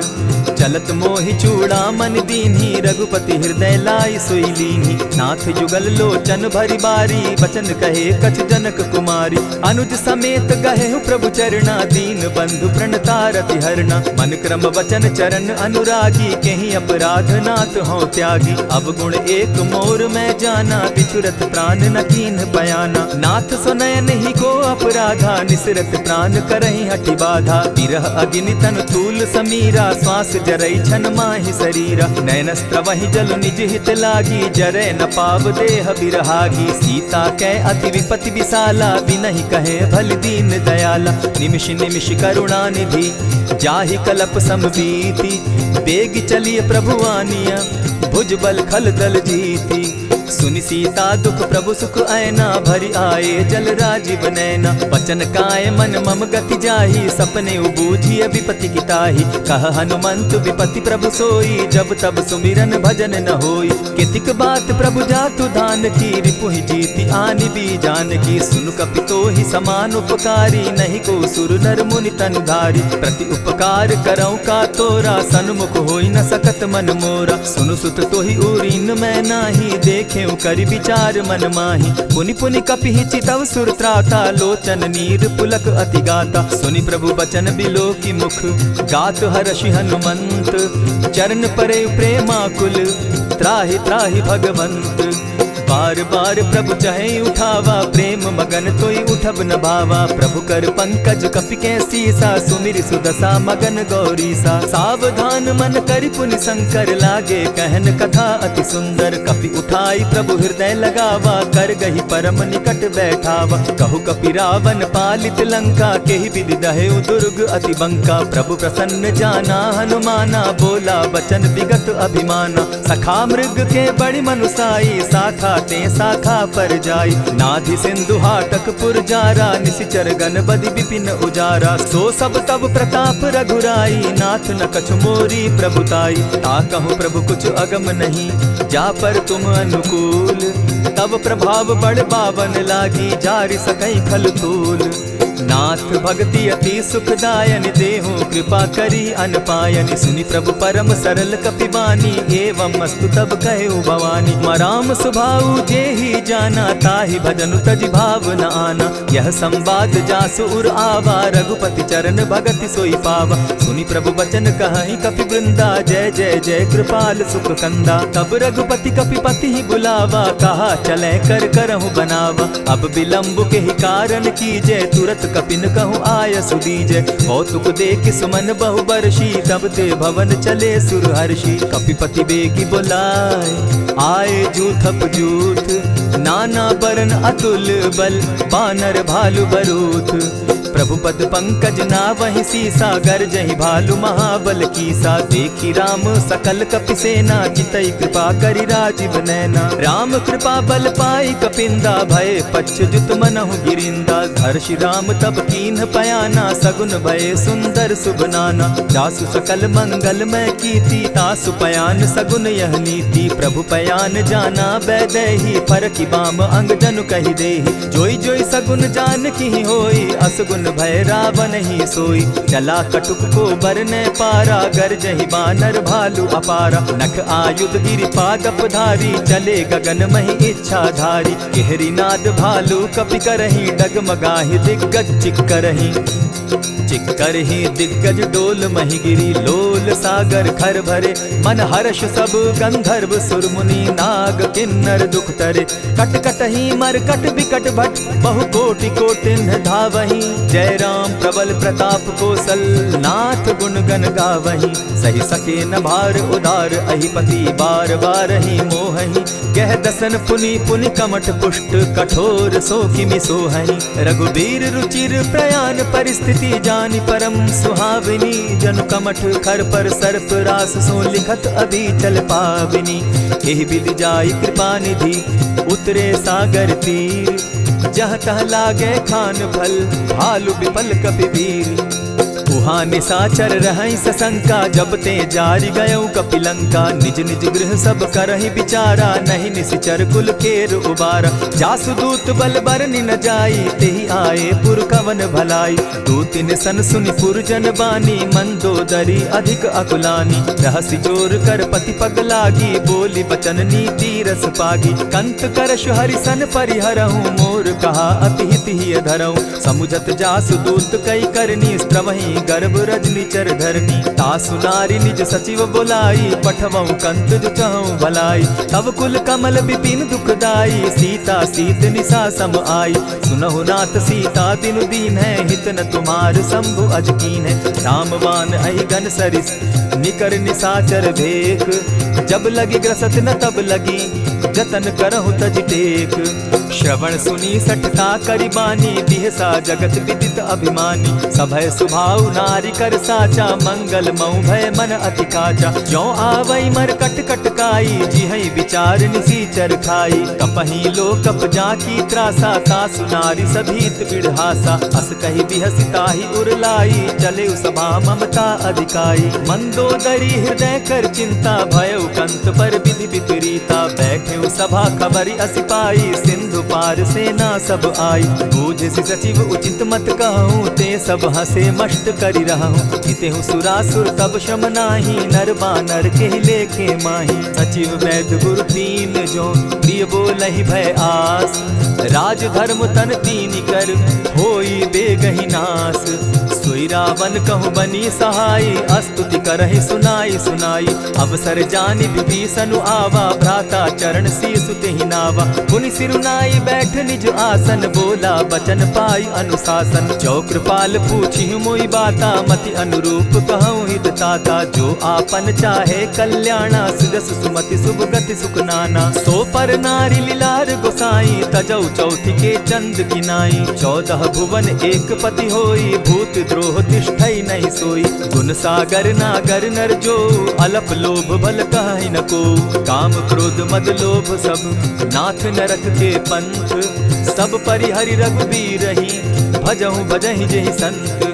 चलत मोहि चूड़ामन दीन्ही, रघुपति हृदय लाई सोई लीन्ही। नाथ जुगल लोचन भरी बारी, बचन कहे कछ जनक कुमारी। अनुज समेत गहे प्रभु चरणा, दीन बंधु प्रणतारति हरना। मन क्रम वचन चरण अनुरागी, कहीं अपराध नाथ हो त्यागी। अब गुण एक मोर में जाना, बिचुरत प्राण न कीन्ह बयाना। नाथ सुनयन ही को अपराधा, निसरत प्राण करहि हठि बाधा। विरह अग्नि तन तूल समीरा, श्वास जरई छन माहि शरीरा। नयनस्त्र वही जल निज हित लागी, जरै न पाव देह बिरहागी। सीता कै अति विपति विशाला, बिनहि कहे भल दीन दयाला। निमिष निमिष करुणा निधि, जाहि कलप समबीति। बेग चलिए प्रभु आनिया, भुज बल खल दल जीती। सुनि सीता दुख प्रभु सुख ऐना, भरी आए जल राजीव नैना। वचन काय मन मम गति जाहि, सपने बूझिय विपति की ताहि। कह हनुमंत विपति प्रभु सोई, जब तब सुमिरन भजन न होई। कितिक बात प्रभु जातु धान की, रिपुहि जीति आनि भी जान की। सुनु कपितोहि समान उपकारी, नहीं को सुर नर मुनि तनु धारी। प्रति उपकार करौ का तोरा, सन्मुख होई न सकत मन मोरा। सुनु सुत तोहि उरीन मैं नाही, देखे करि विचार मन माही। पुनि पुनि कपिहि चितव सुर त्राता, लोचन नीर पुलक अति गाता। सुनि प्रभु बचन बिलो की मुख, गात हर्षि हनुमंत। चरण परे प्रेमाकुल, त्राहि त्राहि भगवंत। बार बार प्रभु चाहे उठावा, प्रेम मगन तोई उठब न भावा। प्रभु कर पंकज कपि के सीसा, सुमिर सुदशा मगन गौरीसा। सावधान मन करि पुनि शंकर, लागे कहन कथा अति सुंदर। कपि उठाई प्रभु हृदय लगावा, कर गही परम निकट बैठावा। कहु कपि रावण पालित लंका, केहि विधि दहेउ दुर्ग अति बंका। प्रभु प्रसन्न जाना हनुमाना, बोला बचन विगत अभिमाना। सखा मृग के बड़ी मनुसाई, साखा ते शाखा पर जाई। नाधि सिंधु हाटक पुर जारा, निशिचर गण बदि विपिन उजारा। सो सब तब प्रताप रघुराई, नाथ न कछु मोरी प्रभुताई। ता कहूँ प्रभु कुछ अगम नहीं, जा पर तुम अनुकूल। तब प्रभाव बड़ बावन लागी, जारि सकई खल तूल। नाथ भक्ति अति सुखदायनि, देहु कृपा करी अनपायनि। सुनि प्रभु परम सरल कपिबानी, एवं अस्तु तब कहु भवानी। मराम सुभाऊ जेहि जाना, ताहि भजनु तजि भाव न आना। यह संवाद जासु उर आवा, रघुपति चरण भगति सोई पावा। सुनि प्रभु बचन कहहि कपि वृंदा, जय जय जय कृपाल सुख कंदा। तब रघुपति कपिपति ही बुलावा, कहा चले कर करहु बनावा। अब विलंब के ही कारण कीजय, तुरत कपिन कहूँ आय सुदीजय। कौतुक देख सुमन बहु बरसी, तब ते भवन चले सुर हर्षि। कपिपति बेगी बुलाए, आए जूथप जूथ। नाना बरन अतुल बल, बानर भालु बरूथ। प्रभु पद पंकज नावहि सीसा, गर्जहि भालु महाबल कीसा। देखी राम सकल कपि सेना, चितई कृपा करि राजीव नैना। राम कृपा बल पाई कपिंदा, भय पच्युत मनहु गिरिंदा। हर्षि राम तब कीन्ह पयाना, सगुन भय सुंदर शुभ नाना। जासु सकल मंगल मैं कीति, तासु पयान सगुन यह नीति। प्रभु पयान जाना बैदेही, फरकि बाम अंग जनु कहि देहि। जोई जोई सगुन जान की होई, असगुन भय रावण ही सोई। चला कटुक को बरने पारा, गरजहि बानर भालु अपारा। नख आयुध गिरि पादप धारी, चले गगन महि इच्छा धारी। केहरी नाद भालु कपि करहि, डगमगाहि दिग्गज चिक्करहि। चिक्करहि दिग्गज डोल महि गिरी, लोल सागर खर भरे। मन हर्ष सब गंधर्व सुर मुनि, नाग किन्नर दुख तरे। कट कटहि मरकट बिकट भट, बहु कोटि कोटिन्ह धावहि। जय राम प्रबल प्रताप कौशल, नाथ गुण गण गावहि। सही सके न भार उदार, अहिपति बार बार ही मोहहि। कह दसन पुनि पुनि कमठ पुष्ट, कठोर सो किमि सोहहि। रघुबीर रुचिर प्रयाण परिस्थिति, जानि परम सुहाविनी। जनु कमठ खर पर सर्प रास, सो लिखत अभी चल पाविनी। एहि विधि जाई कृपा निधि, उतरे सागर तीर। जह तह लागे खान फल, भालु विपल कपि वीर। उह वहाँ निशाचर रहई सशंका, जब ते जारी गयऊ कपिलंका। निज निज गृह सब करहि विचारा, नहीं निशिचर कुल केर उबारा। जासुदूत बल बरनि न जाई, तेहि आए पुर कवन भलाई। दूतिन सन सुनि पुरजन बानी, मंदोदरी अधिक अकुलानी। रहसि जोर कर पति पग लागी, बोली बचन नीति रस पागी। कंत करश हरिसन परिहरहूँ, मोर कहा अति हित ही धरऊँ। समुझत जासुदूत कई करनी, स्त्रवहि गर्भ रजनी चर धरनी। तासु नारी निज सचिव बोलाई, पठवऊँ कंत जो चहऊँ भलाई। तब कुल कमल विपिन दुखदाई, सीता सीत निशा सम आई। सुनहु नाथ सीता दिनु दीन है, हित न तुम्हार शंभु अजकीन है। रामवान अहि गन सरिस निकर निशाचर भेक, जब लगी ग्रसत न तब लगी जतन करहु तज टेक। श्रवण सुनी सठता करिबानी, बिहसा जगत विदित अभिमानी। सभय सुभाव नारी कर साचा, मंगल मऊ भय मन अति काचा। जो आवई मर कट कट काई, जिहई विचार निसीचर खाई। कपही लो कप जाकी त्रासा, तासु नारी सभीत बिढ़ासा। अस कही बिहसिताहि उरलाई, चले सभा ममता अधिकाई। मंदोदरी हृदय कर चिंता, भयउ कंत पर विधि विपरीता। बैठे सभा खबरि असी पाई, सिंधु पार सेना सब आई। बूझसि सचिव उचित मत कहूँ, ते सब हसे मष्ट करि रहूँ। जितेहु सुरासुर तब श्रम नाही, नर बानर के लेखे माही। सचिव वैद्य गुरु तीन जो, प्रिय बोलहि भय आस। राज धर्म तन तीन कर, होई बेगहि नास। सोई रावण कहु बनी सहाय, स्तुति करहि सुनाई सुनाई। अवसर जानि विभीषण आवा, भ्राता चरण शीस तेहि नावा। पुनि सिरुनाई बैठ निज आसन, बोला बचन पाई अनुशासन। जो कृपाल पूछि मोई बाता, मति अनुरूप कहूँ हित ताता। जो आपन चाहे कल्याणा, सुजस सुमति शुभ गति सुख नाना। सो पर नारी लीलार गोसाई, तजौ चौथि के चंद किनाई। 14 भुवन एक पति होई, भूत द्रोह तिष्ठई नहीं सोई। गुण सागर नागर नर जो, अलप लोभ भल कहि न को। काम क्रोध मद लोभ सब, नाथ नरक के पंथ। सब परिहरि रघुबीरहि, भजहु भजहि जेहि संत।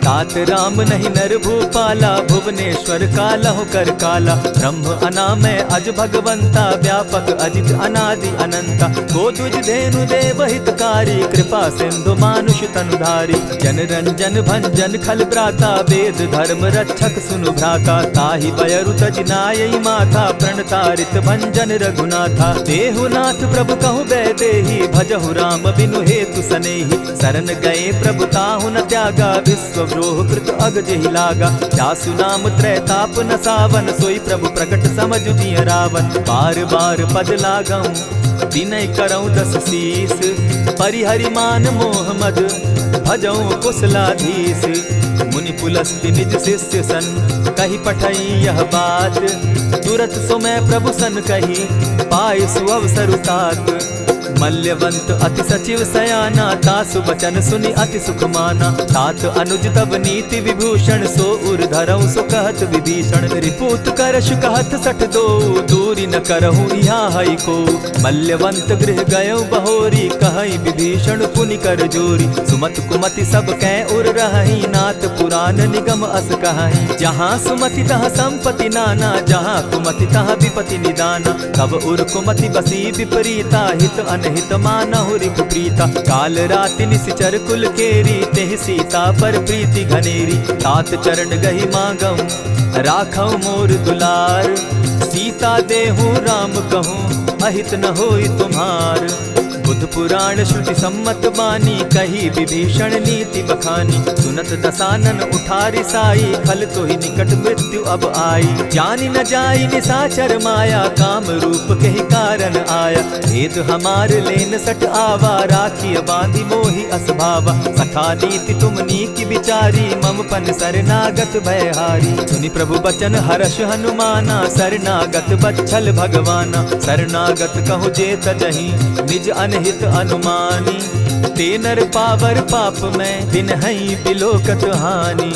तात राम नहीं नर भूपाला, भुवनेश्वर कालहु कर काला। ब्रह्म अनामय अज भगवंता, व्यापक अजित अनादि अनंता। गोद्विज धेनु देव हितकारी, कृपा सिंधु मानुष तनुधारी। जन रंजन भंजन खल भ्राता, वेद धर्म रक्षक सुनु भ्राता। ताहि बयरु तज नायई माथा, प्रणतारित भंजन रघुनाथा। देहुनाथ प्रभु कहु बैदेही, भजहु राम बिनु हेतु सनेही। शरण गए प्रभु ताहु न त्यागा, विश्व द्रोह कृत अग जेहि लागा। जासु नाम त्रैताप न सावन, सोई प्रभु प्रकट समझ दिय रावण। बार बार पद लागऊं, विनय करऊं 10 शीस। परिहरि मान मोह मद, भजऊं कुशलाधीश। मुनि पुलस्ति निज शिष्य सन, कही पठई यह बात। तुरत सो मैं प्रभु सन कही, पाए सुअवसर तात। मल्यवंत अति सचिव सयाना, तासु बचन सुनि अति सुख माना। तात अनुज तब नीति विभूषण, सो उर धरऊं सो कहत विभीषण। रिपुत करश कहत सठ दो, दूरी न करहूँ यहाँ हई को। मल्यवंत गृह गयऊ बहोरी, कहई विभीषण पुनि कर जोरी। सुमत कुमति सब कै उर रहई, नाथ पुराण निगम अस कहई। जहाँ सुमति तहाँ संपत्ति नाना, जहाँ कुमति तहाँ विपति निदाना। तब उर कुमति बसी विपरीता, हित अनहित मानहु रिपु प्रीता। काल राति निशिचर कुल केरी, तेहि सीता पर प्रीति घनेरी। तात चरण गहि मांगऊं, राखऊं मोर दुलार। सीता देहूँ राम कहूँ, अहित न होई तुम्हार। बुध पुराण श्रुति सम्मत बानी, कही विभीषण नीति बखानी। सुनत दसानन उठारी साई, खल तो ही निकट मृत्यु अब आई। जानी न जाई निशाचर माया, काम रूप के ही कारण आया। भेद हमार लेन सट आवा, राखी बांधी मोहि असभावा। सखा नीति तुम नीति विचारी, मम पन शरणागत भयहारी। सुनि प्रभु बचन हर्ष हनुमाना, शरणागत बच्छल भगवाना। शरणागत कहु जे तजहि, निज अनहित अनुमानी। ते नर पावर पाप में, दिन हई बिलोकत हानि।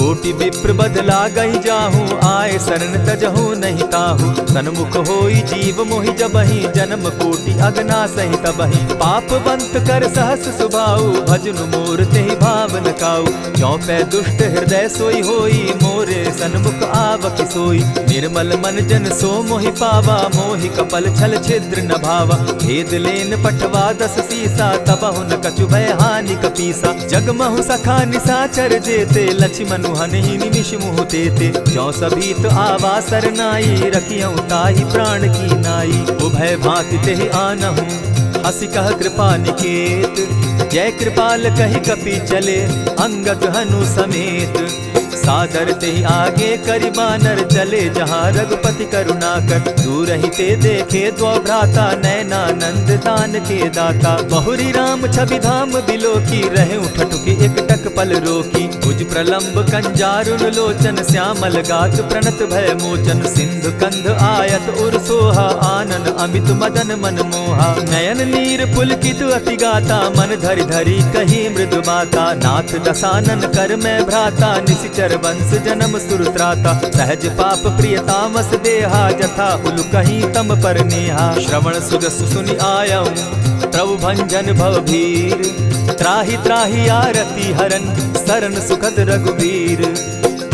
कोटि विप्र बदला गई जाहू, आए शरण तजहू नहीं ताहू। सन्मुख होई जीव मोहि जबहि, जन्म कोटि अगना सही तबहि। पापवंत कर सहस सुभाऊ, भजनु मोर तेहि भावन काऊ। ज्यों पै दुष्ट हृदय सोई होई, मोरे सन्मुख आवक सोई। निर्मल मन जन सो मोहि पावा, मोहि कपल छल छिद्र न भावा। भेद लेन पठवा दस सीसा, तबहु न कछु भय हानि कपीसा। जगमहु सखा निसाचर जेते, लक्ष्मण हनहि निमिष मुह तेते। ज्यों सभीत आवा सरनाई, रखियौ ताहि प्राण की नाई। उभय भांति तेहि आनहु, हसी कह कृपा निकेत। जय कृपाल कहि कपि चले, अंगद हनु समेत। सादर तेहि आगे करि बानर, चले जहाँ रघुपति करुणाकर। दूर ही ते देखे द्वौ भ्राता, नयनानंद दान के दाता। बहुरी राम छवि धाम बिलोकी, रहे ठठुकी एकटक पल रोकी। भुज प्रलंब कंजारुन लोचन, श्यामल गात प्रणत भय मोचन। सिंधु कंध आयत उर सोहा, आनन अमित मदन मन मोहा। नयन नीर पुलकित अति गाता, मन धरि धरि कही मृदु बाता। नाथ दसानन कर मैं भ्राता, निशिचर वंश जन्म सुरत्राता। सहज पाप प्रियतामस देहा, जथा उलु कहीं तम पर नेहा। श्रवण सुजस सुनि आयऊ, प्रभु भंजन भव भीर। त्राहि त्राहि आरती हरन, सरन सुखद रघुवीर।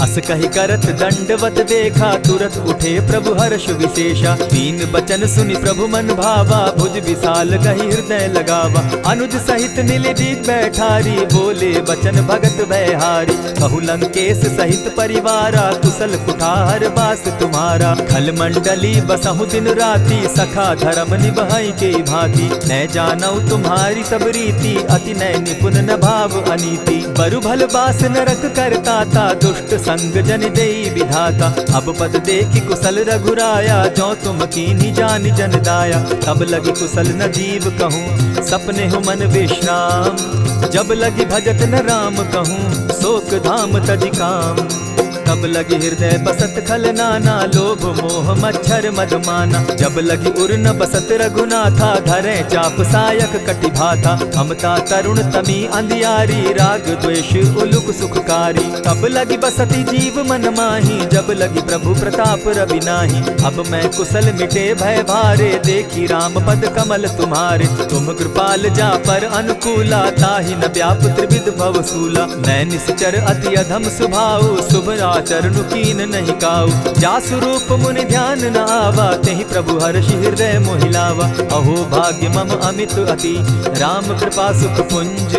अस कहि करत दंडवत देखा, तुरत उठे प्रभु हर्ष विशेषा। दीन बचन सुनि प्रभु मन भावा, भुज विशाल कहि हृदय लगावा। अनुज सहित नीलदीप बैठारी, बोले बचन भगत भयहारी। कहु लंकेश सहित परिवारा, कुशल कुठार बास तुम्हारा। खल मंडली बसहु दिन राति, सखा धर्म निभाई के भांति। न जानऊ तुम्हारी सब रीति, अति नय निपुण न भाव अनीति। बरु भल बास नरक करताता, दुष्ट संग जन देई विधाता। अब पद देखि कुशल रघुराया, जो तुम कीन्ही जानि जन दाया। तब लगी कुशल न जीव कहूँ, सपने हो मन विश्राम। जब लगी भजत न राम कहूँ, शोक धाम तजि काम। तब लगी हृदय बसत खल नाना, लोभ मोह मच्छर मदमाना। जब लगी उर न बसत रघुनाथा, धरे चाप सायक कटि भाथा। ममता तरुण तमी अंधियारी, राग द्वेष उलुक सुखकारी। तब लगी बसती जीव मन माही, जब लगी प्रभु प्रताप रवि नाही। अब मैं कुशल मिटे भय भारे, देखी राम पद कमल तुम्हारे। तुम कृपाल जा पर अनुकूला, ताहि न व्याप त्रिविध भवसूला। मैं निश्चर अति अधम स्वभाव, शुभ चरण कीन नहीं काऊ। जासु रूप मुनि ध्यान न आवा, तेहि प्रभु हर्षि हृदय मोहिलावा। अहो भाग्य मम अमित अति, राम कृपा सुख पुंज।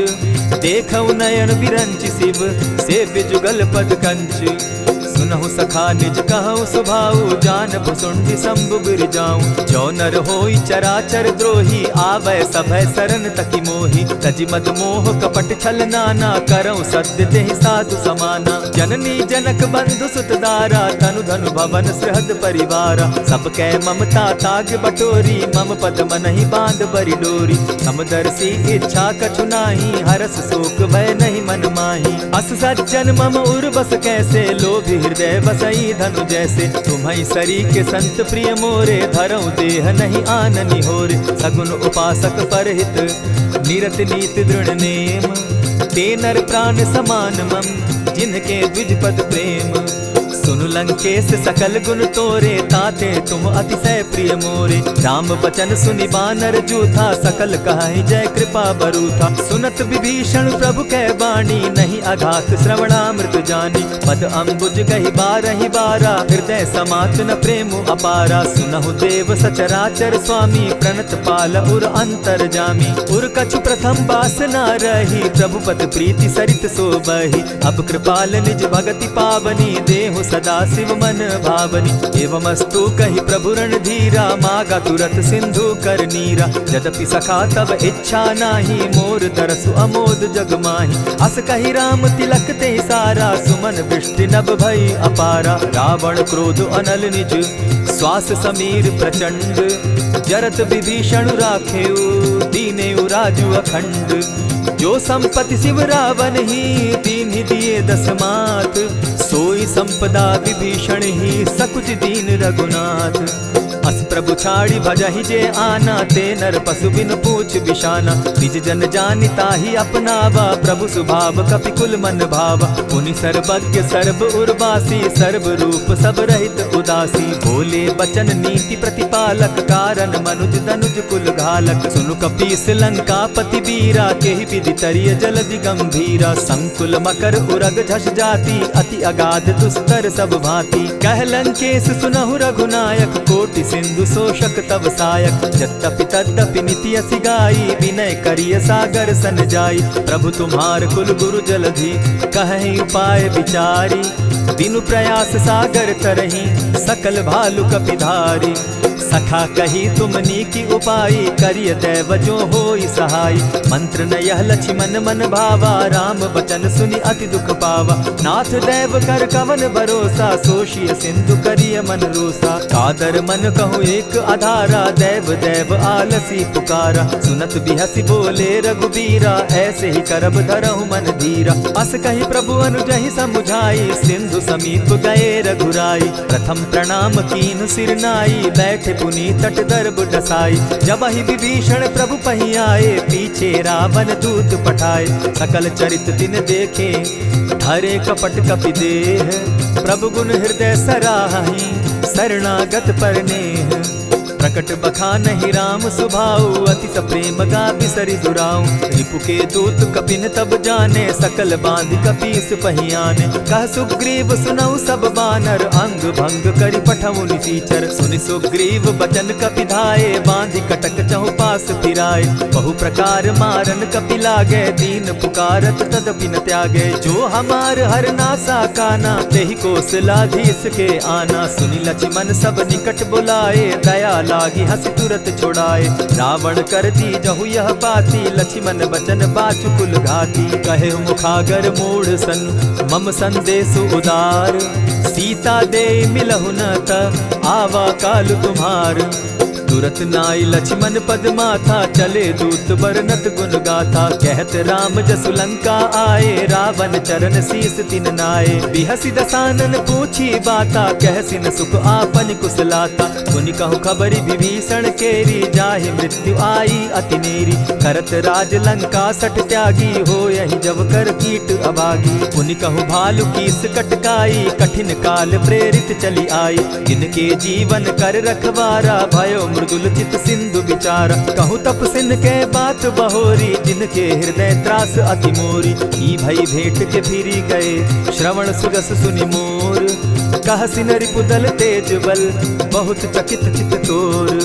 देखऊ नयन विरंचि शिव, सेव्य जुगल पद कंच। सुनहु सखा निज कहु सुभाऊ, जानब सुंडि शंभु गिर जाऊं। जो नर होई चराचर द्रोही, आवे सभय शरण तकी मोहि। तजि मद मोह कपट छल नाना, करऊं सत्य तेहि साधु समाना। जननी जनक बंधु सुत दारा, तनु धनु भवन सृहद परिवारा। सब कै ममता ताग बटोरी, मम पद मनहि बांध बरि डोरी। समदर्शी इच्छा कछु नाही, हरस शोक भय नहीं मन माही। अस सज्जन मम उर बस कैसे, लोभी हृदय बसई धनु जैसे। तुम्हि सरी के संत प्रिय मोरे, धरऊं देह नहीं आननि होरे। सगुन उपासक परहित, निरत नीति दृढ़ नेम। ते नर प्राण समान मम, जिनके द्विज पद प्रेम। सुनु लंकेश सकल गुण तोरे, ताते तुम अतिशय प्रिय मोरे। राम बचन सुनि बानर जूथा, सकल कहाहि जय कृपा बरूथा। सुनत विभीषण प्रभु कै बाणी, नहीं अघात श्रवणामृत जानी। पद अम्बुज गहि बारहि बारा, हृदय समात न प्रेम अपारा। सुनहु देव सचराचर स्वामी, प्रणत पाल उर अंतर जामी। उर कछु प्रथम बास न रही, प्रभु पद प्रीति सरित सोबहि। अब कृपाल निज भगति पावनी, देहु सदा शिव मन भावनी। एवमस्तु कहि प्रभु रणधीरा, मागा तुरत सिंधु कर नीरा। यद्यपि सखा तब इच्छा नाही, मोर तरसु अमोद जग माही। अस कहि राम तिलक ते सारा, सुमन वृष्टि नभ भई अपारा। रावण क्रोध अनल निज, श्वास समीर प्रचंड। जरत विभीषण राखेउ, दीनेउ राजु अखंड। जो संपत्ति शिव रावण ही, दीन्हि दिए दस मात। सोई संपदा विभीषण ही, सकुच दीन रघुनाथ। अस प्रभु छाड़ी भजहि जे आना, ते नर पशु बिन पूछ बिशाना। निज जन जानि ताहि अपनावा, प्रभु स्वभाव कपि कुल मन भावा। पुनि सर्वज्ञ सर्व उर्वासी, सर्व रूप सब रहित उदासी। बोले बचन नीति प्रतिपालक, कारण मनुज दनुज कुल घालक। सुनु कपीस लंकापति वीरा, केहि विधि तरिय जलधि गंभीरा। संकुल मकर उरग झष जाति, अति अगाध दुस्तर सब भांति। कह लंकेश सुनहु रघुनायक, कोटि सिंधु शोषक तब सायक। यद्यपि तद्यपि निति असि गाई, विनय करिय सागर सन जाई। प्रभु तुम्हार कुल गुरु जलधि, कहि उपाय विचारी। दिनु प्रयास सागर तरही, सकल भालु कपिधारी। सखा कही तुमनी की उपाई, करिय दैव जो होई सहाय। मंत्र न यह लक्ष्मण मन भावा, राम बचन सुनि अति दुख पावा। नाथ दैव कर कवन भरोसा, सोषिय सिंधु करिय मन रोसा। कादर मन कहूँ एक आधारा, दैव दैव आलसी पुकारा। सुनत बिहसी बोले रघुबीरा, ऐसे ही करब धरहु मन धीरा। अस कही प्रभु अनुजहि समुझाई, सिंधु समीप गए रघुराई। प्रथम प्रणाम कीन सिर नाई, बैठे पुनि तट दर्भ डसाई। जब ही विभीषण प्रभु पही आए, पीछे रावण दूत पठाए। सकल चरित दिन देखे, धरे कपट कपि देह। प्रभु गुण हृदय सराहि, शरणागत पर नेह। प्रकट बखानहि राम सुभाऊ, अति प्रेम गा बिसरि दुराऊ। रिपु के दूत कपिन तब जाने, सकल बांधि कपीस पहियाने। कह सुग्रीव सुनऊ सब बानर, अंग भंग करि पठऊ निसीचर। सुनि सुग्रीव बचन कपि धाये, बांधि कटक चहु पास फिराए। बहु प्रकार मारन कपि लागे, दीन पुकारत तदपि न त्यागे। जो हमार हर नासा काना, तेहि कौशलाधीश के आना। सुनि लक्ष्मण सब निकट बुलाए, दया लागी हंस तुरत छुड़ाए। रावण कर दी जहु यह बाती, लक्ष्मण बचन बाचु कुल घाती। कहे मुखागर मूढ़ सन, मम संदेश उदार। सीता दे मिलहु न त, आवा काल तुम्हार। तुरत नाई लक्ष्मण पद माथा, चले दूत बरनत गुण गाथा। कहत राम जसु लंका आए, रावण चरण शीस तिन नाए। बिहसी दसानन पूछी बाता, कहसिन सुख आपन कुशलाता। सुनि कहु खबरि विभीषण केरी, जाहि मृत्यु आई अति नेरी। करत राज लंका सठ त्यागी, हो यही जब कर कीट अभागी। पुनि कहु भालु कीस कटकाई, कठिन काल प्रेरित चली आई। जिनके जीवन कर रखवारा, भयो मृदुल चित सिंधु विचारा। कहु तप सिन के बात बहोरी, जिनके हृदय त्रास अति मोरी। ई भई भेंट के फिरी गए, श्रवण सुगस सुनि मोर। कह सिन रिपुदल तेज बल, बहुत चकित चित तोर।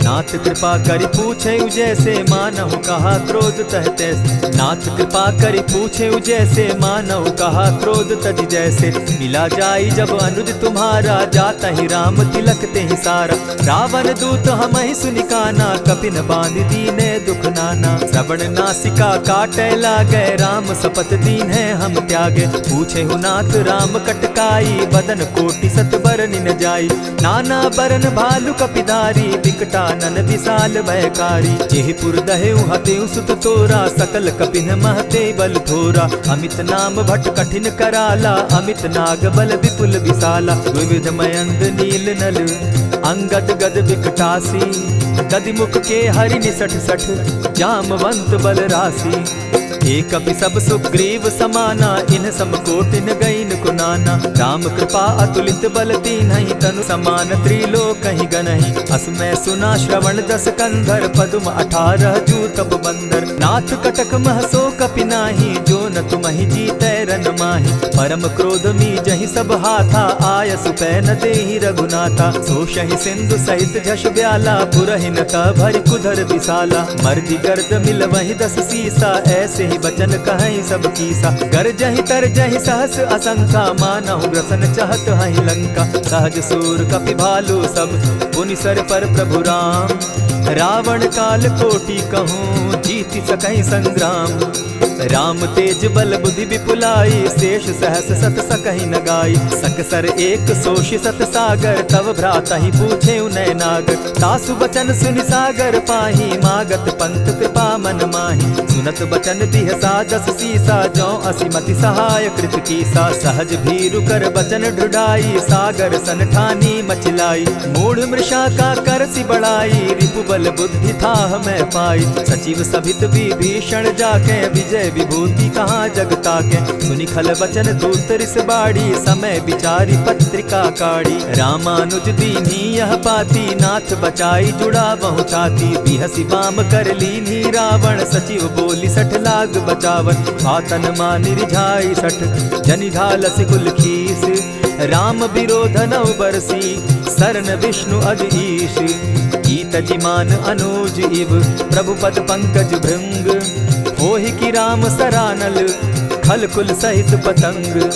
नाथ कृपा करि पूछे जैसे, मानहु कहा क्रोध तह तैसे। नाथ कृपा करि पूछे जैसे, मानहु कहा क्रोध तज जैसे। मिला जाई जब अनुज तुम्हारा, जाता ही राम तिलक ते ही सारा। रावण दूत हमहि सुनि काना, कपिन बांधि दीने दुख नाना। श्रवण नासिका काटे लागे, राम सपत दीन है हम त्यागे। पूछे नाथ राम कटकाई, बदन कोटि सत बरनि न जाई। नाना बरन भालु कपिधारी, विकटा नन विशाल भयकारी। जेहि पुर दहेउ हतेउ सुत तोरा, सकल कपिन महते बल थोरा। अमित नाम भट कठिन कराला, अमित नाग बल विपुल विशाला। विविध मयंद नील नल, अंगद गद विकटासी। गदि मुख के हरि निसठ सठ, जामवंत बल राशि। एक कपि सब सुग्रीव समाना, इन सम कोटिन गईन कुनाना। राम कृपा अतुलित बल दीन्हि, तनु समान त्रिलोकहि गनहि। अस मैं सुना श्रवण दस कंधर, पदुम 18 जूतब बंदर। नाथ कटक मह सो कपि नाही, जो न तुमहि जीतै रन माहि। परम क्रोध मी जहि सब हाथा, आयसु पै न देहि रघुनाथा। सोषहि सिंधु सहित झष ब्याला, पुरहिन त भरि कुधर विशाला। मर्दि गर्द मिल वहि 10 सीसा, ऐसे ही बचन कहीं सब कीसा। गरजहि तरजहि सहस असंखा, मानहु ग्रसन चहत हहि लंका। सहज सूर कपि भालु सब, पुनि सर पर प्रभु राम। रावण काल कोटि कहूँ, जीति सकहि संग्राम। राम तेज बल बुद्धि विपुलाई, शेष सहस सत सकहि न गाई। सकसर एक सोष सत सागर, तव भ्राता ही पूछे उनय नागर। तासु बचन सुनि सागर पाही, मागत पंत कृपा मन माही। सुनत बचन बिहसा जस सीसा, जौ असिमति सहाय कृत कीसा। सहज भीरु कर बचन ढुढ़ाई, सागर सन ठानी मचिलाई। मूढ़ मृषा का करसि बढ़ाई, रिपु बल बुद्धि थाह मैं पाई। सचिव सभित विभीषण जाके, विजय विभूति कहाँ जग ताके। सुनि खल बचन दूत रिस बाड़ी, समय विचारी पत्रिका काढ़ी। रामानुज दीन्ही यह पाती, नाथ बचाई जुड़ा बहु छाती। बिहसी बाम कर लीन्ही रावण, सचिव बोली सठ लाग बचावन। आतन मानि रिझाई सठ, जनि ढालसि कुल खीस। राम विरोध नौ बरसी, सरन विष्णु अज ईश। कीत जिमान अनुज इव, प्रभु पद पंकज भृंग। होहि की राम सरानल, खल कुल सहित पतंग।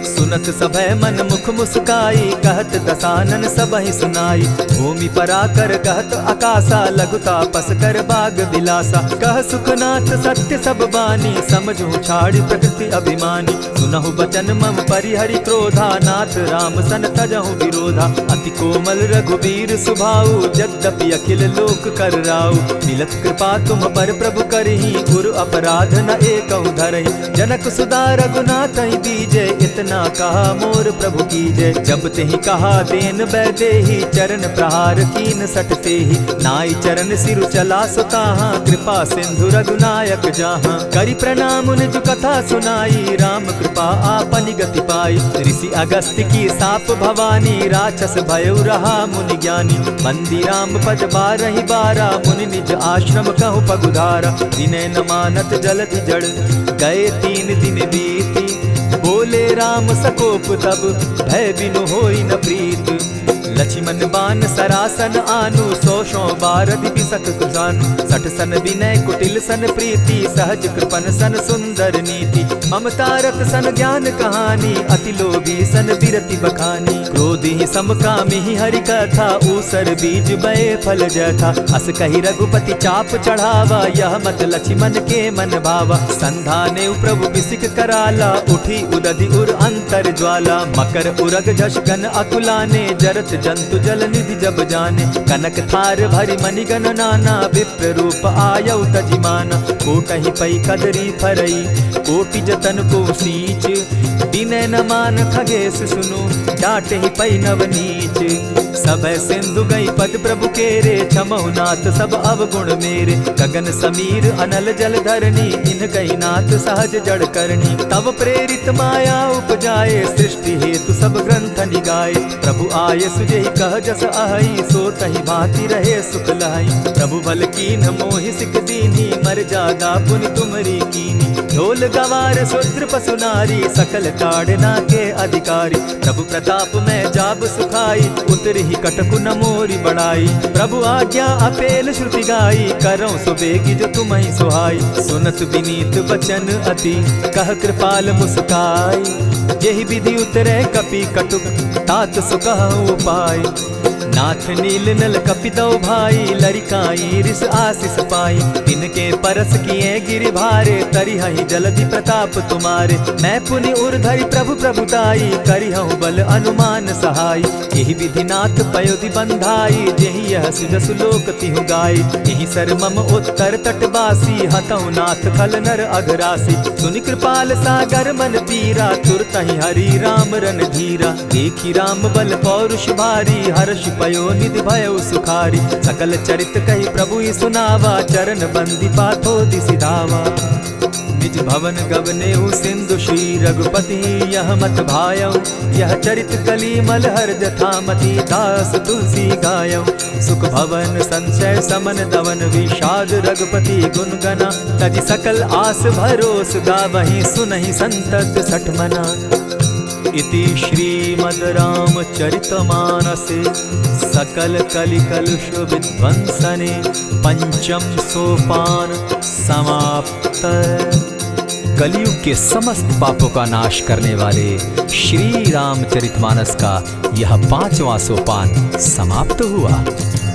सुनत सभय मन मुख मुस्काई, कहत दसानन सबहि सुनाई। भूमि पराकर कहत आकाशा, लघुता पस कर बाग बिलासा। कह सुखनाथ सत्य सब बानी, समझू छाड़ प्रकृति अभिमानी। सुनहु बचन मम परिहरि क्रोधा, नाथ राम सन तजहु विरोधा। अति कोमल रघुबीर सुभाऊ, यद्यपि अखिल लोक कर राऊ। मिलत कृपा तुम पर प्रभु करही, गुरु अपराध न एकहु धरहि। जनक सुदा रघुनाथ ही दीजे, इतना कहा मोर प्रभु की जय। जब तेहि कहा देन बैदेही, चरण प्रहार कीन सटते ही। नाई चरण सिरु चला सुताहा, कृपा सिंधु रघुनायक जाहा। करि प्रणाम निज कथा सुनाई, राम कृपा आपनि गति पाई। ऋषि अगस्त्य की साप भवानी, राक्षस भयउ रहा मुनि ज्ञानी। बंदी राम पद बारहि बारा, मुनि निज आश्रम कहु पगुधारा। विनय न मानत जलधि जड़, गए 3 दिन बीती। बोले राम सकोप तब, भय बिनु होई न प्रीत। लक्ष्मण बान सरासन आनु, 100 बारदि बिसक कुजानु। 60 सन विनय कुटिल सन प्रीति, सहज कृपन सन सुंदर नीति। ममता रत सन ज्ञान कहानी, अति लोभी सन बिरति बखानी। क्रोधि समकामी हरि कथा, ऊसर बीज बये फल जथा। अस कहि रघुपति चाप चढ़ावा, यह मत लक्ष्मण के मन भावा। संधाने प्रभु बिसिक कराला, उठी उदधि उर अंतर ज्वाला। मकर उरग झष गन अकुलाने, जरत जंतु जल निधि जब जाने। कनक थार भरि मणिगण नाना, विप्र रूप आयौ तजिमाना। कोटहि पै कदरी फरई, कोटि जतन को सींच। विनय न मान खगेश सुनु, डांटहि पै नव नीच। सबय सिंधु गई पद प्रभु केरे, क्षमहु नाथ सब अवगुण मेरे। गगन समीर अनल जल धरनी, इन कही नाथ सहज जड़ करनी। तब प्रेरित माया उपजाए, सृष्टि हेतु सब ग्रंथ निगाए। प्रभु आय सुजेहि कह जस अहई, सो तहि भांति रहे सुख लहई। प्रभु भल कीन्ह मोहि सिख दीन्ही, मर्यादा पुनि तुमरी कीन्ही। ढोल गवार शूद्र पशु नारी, सकल ताड़ना के अधिकारी। प्रभु प्रताप में जाब सुखाई, उतरहि कटकु न मोरी बड़ाई। प्रभु आज्ञा अपेल श्रुति गाई, करौं सुबेगी जो तुम्हि सुहाई। सुनत विनीत बचन अति, कह कृपाल मुस्काई। जेहि विधि उतरे कपि कटुक, तात सुकहु उपाय। नाथ नील नल कपि दौ भाई, लरिकाई रिस आशीष पाई। तिनके परस किए गिरि भारे, तरिहहि जलधि प्रताप तुम्हारे। मैं पुनि उर्धरि प्रभु प्रभुताई, करिहु बल अनुमान सहाय। एहि विधि नाथ पयोधि बंधाई, जेहि यह सुजसु लोक तिहु गाई। एहि सर मम उत्तर तटवासी, हतहु नाथ खल नर अघरासी। सुनि कृपाल सागर मन पीरा, तुरतहि हरि राम रन धीरा। देखि राम बल पौरुष भारी, हर्ष पयो निधि भयउ सुखारी। सकल चरित कहि प्रभु ही सुनावा, चरण बंदी पाथो दिसि धावा। निज भवन गवनेहु सिंधु श्री रघुपति, यह मत भायौ। यह चरित कली मलहर जथामति, दास तुलसी गायौ। सुख भवन संशय समन दवन, विषाद रघुपति गुण गना। तजि सकल आस भरोस, गावहि सुनहि संतत सठ मना। इति श्रीमद् रामचरितमानसे, सकल कलि कलुष विध्वंसने। पंचम सोपान समाप्त। कलयुग के समस्त पापों का नाश करने वाले श्री रामचरितमानस का यह 5वां सोपान समाप्त हुआ।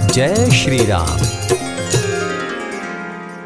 जय श्री राम।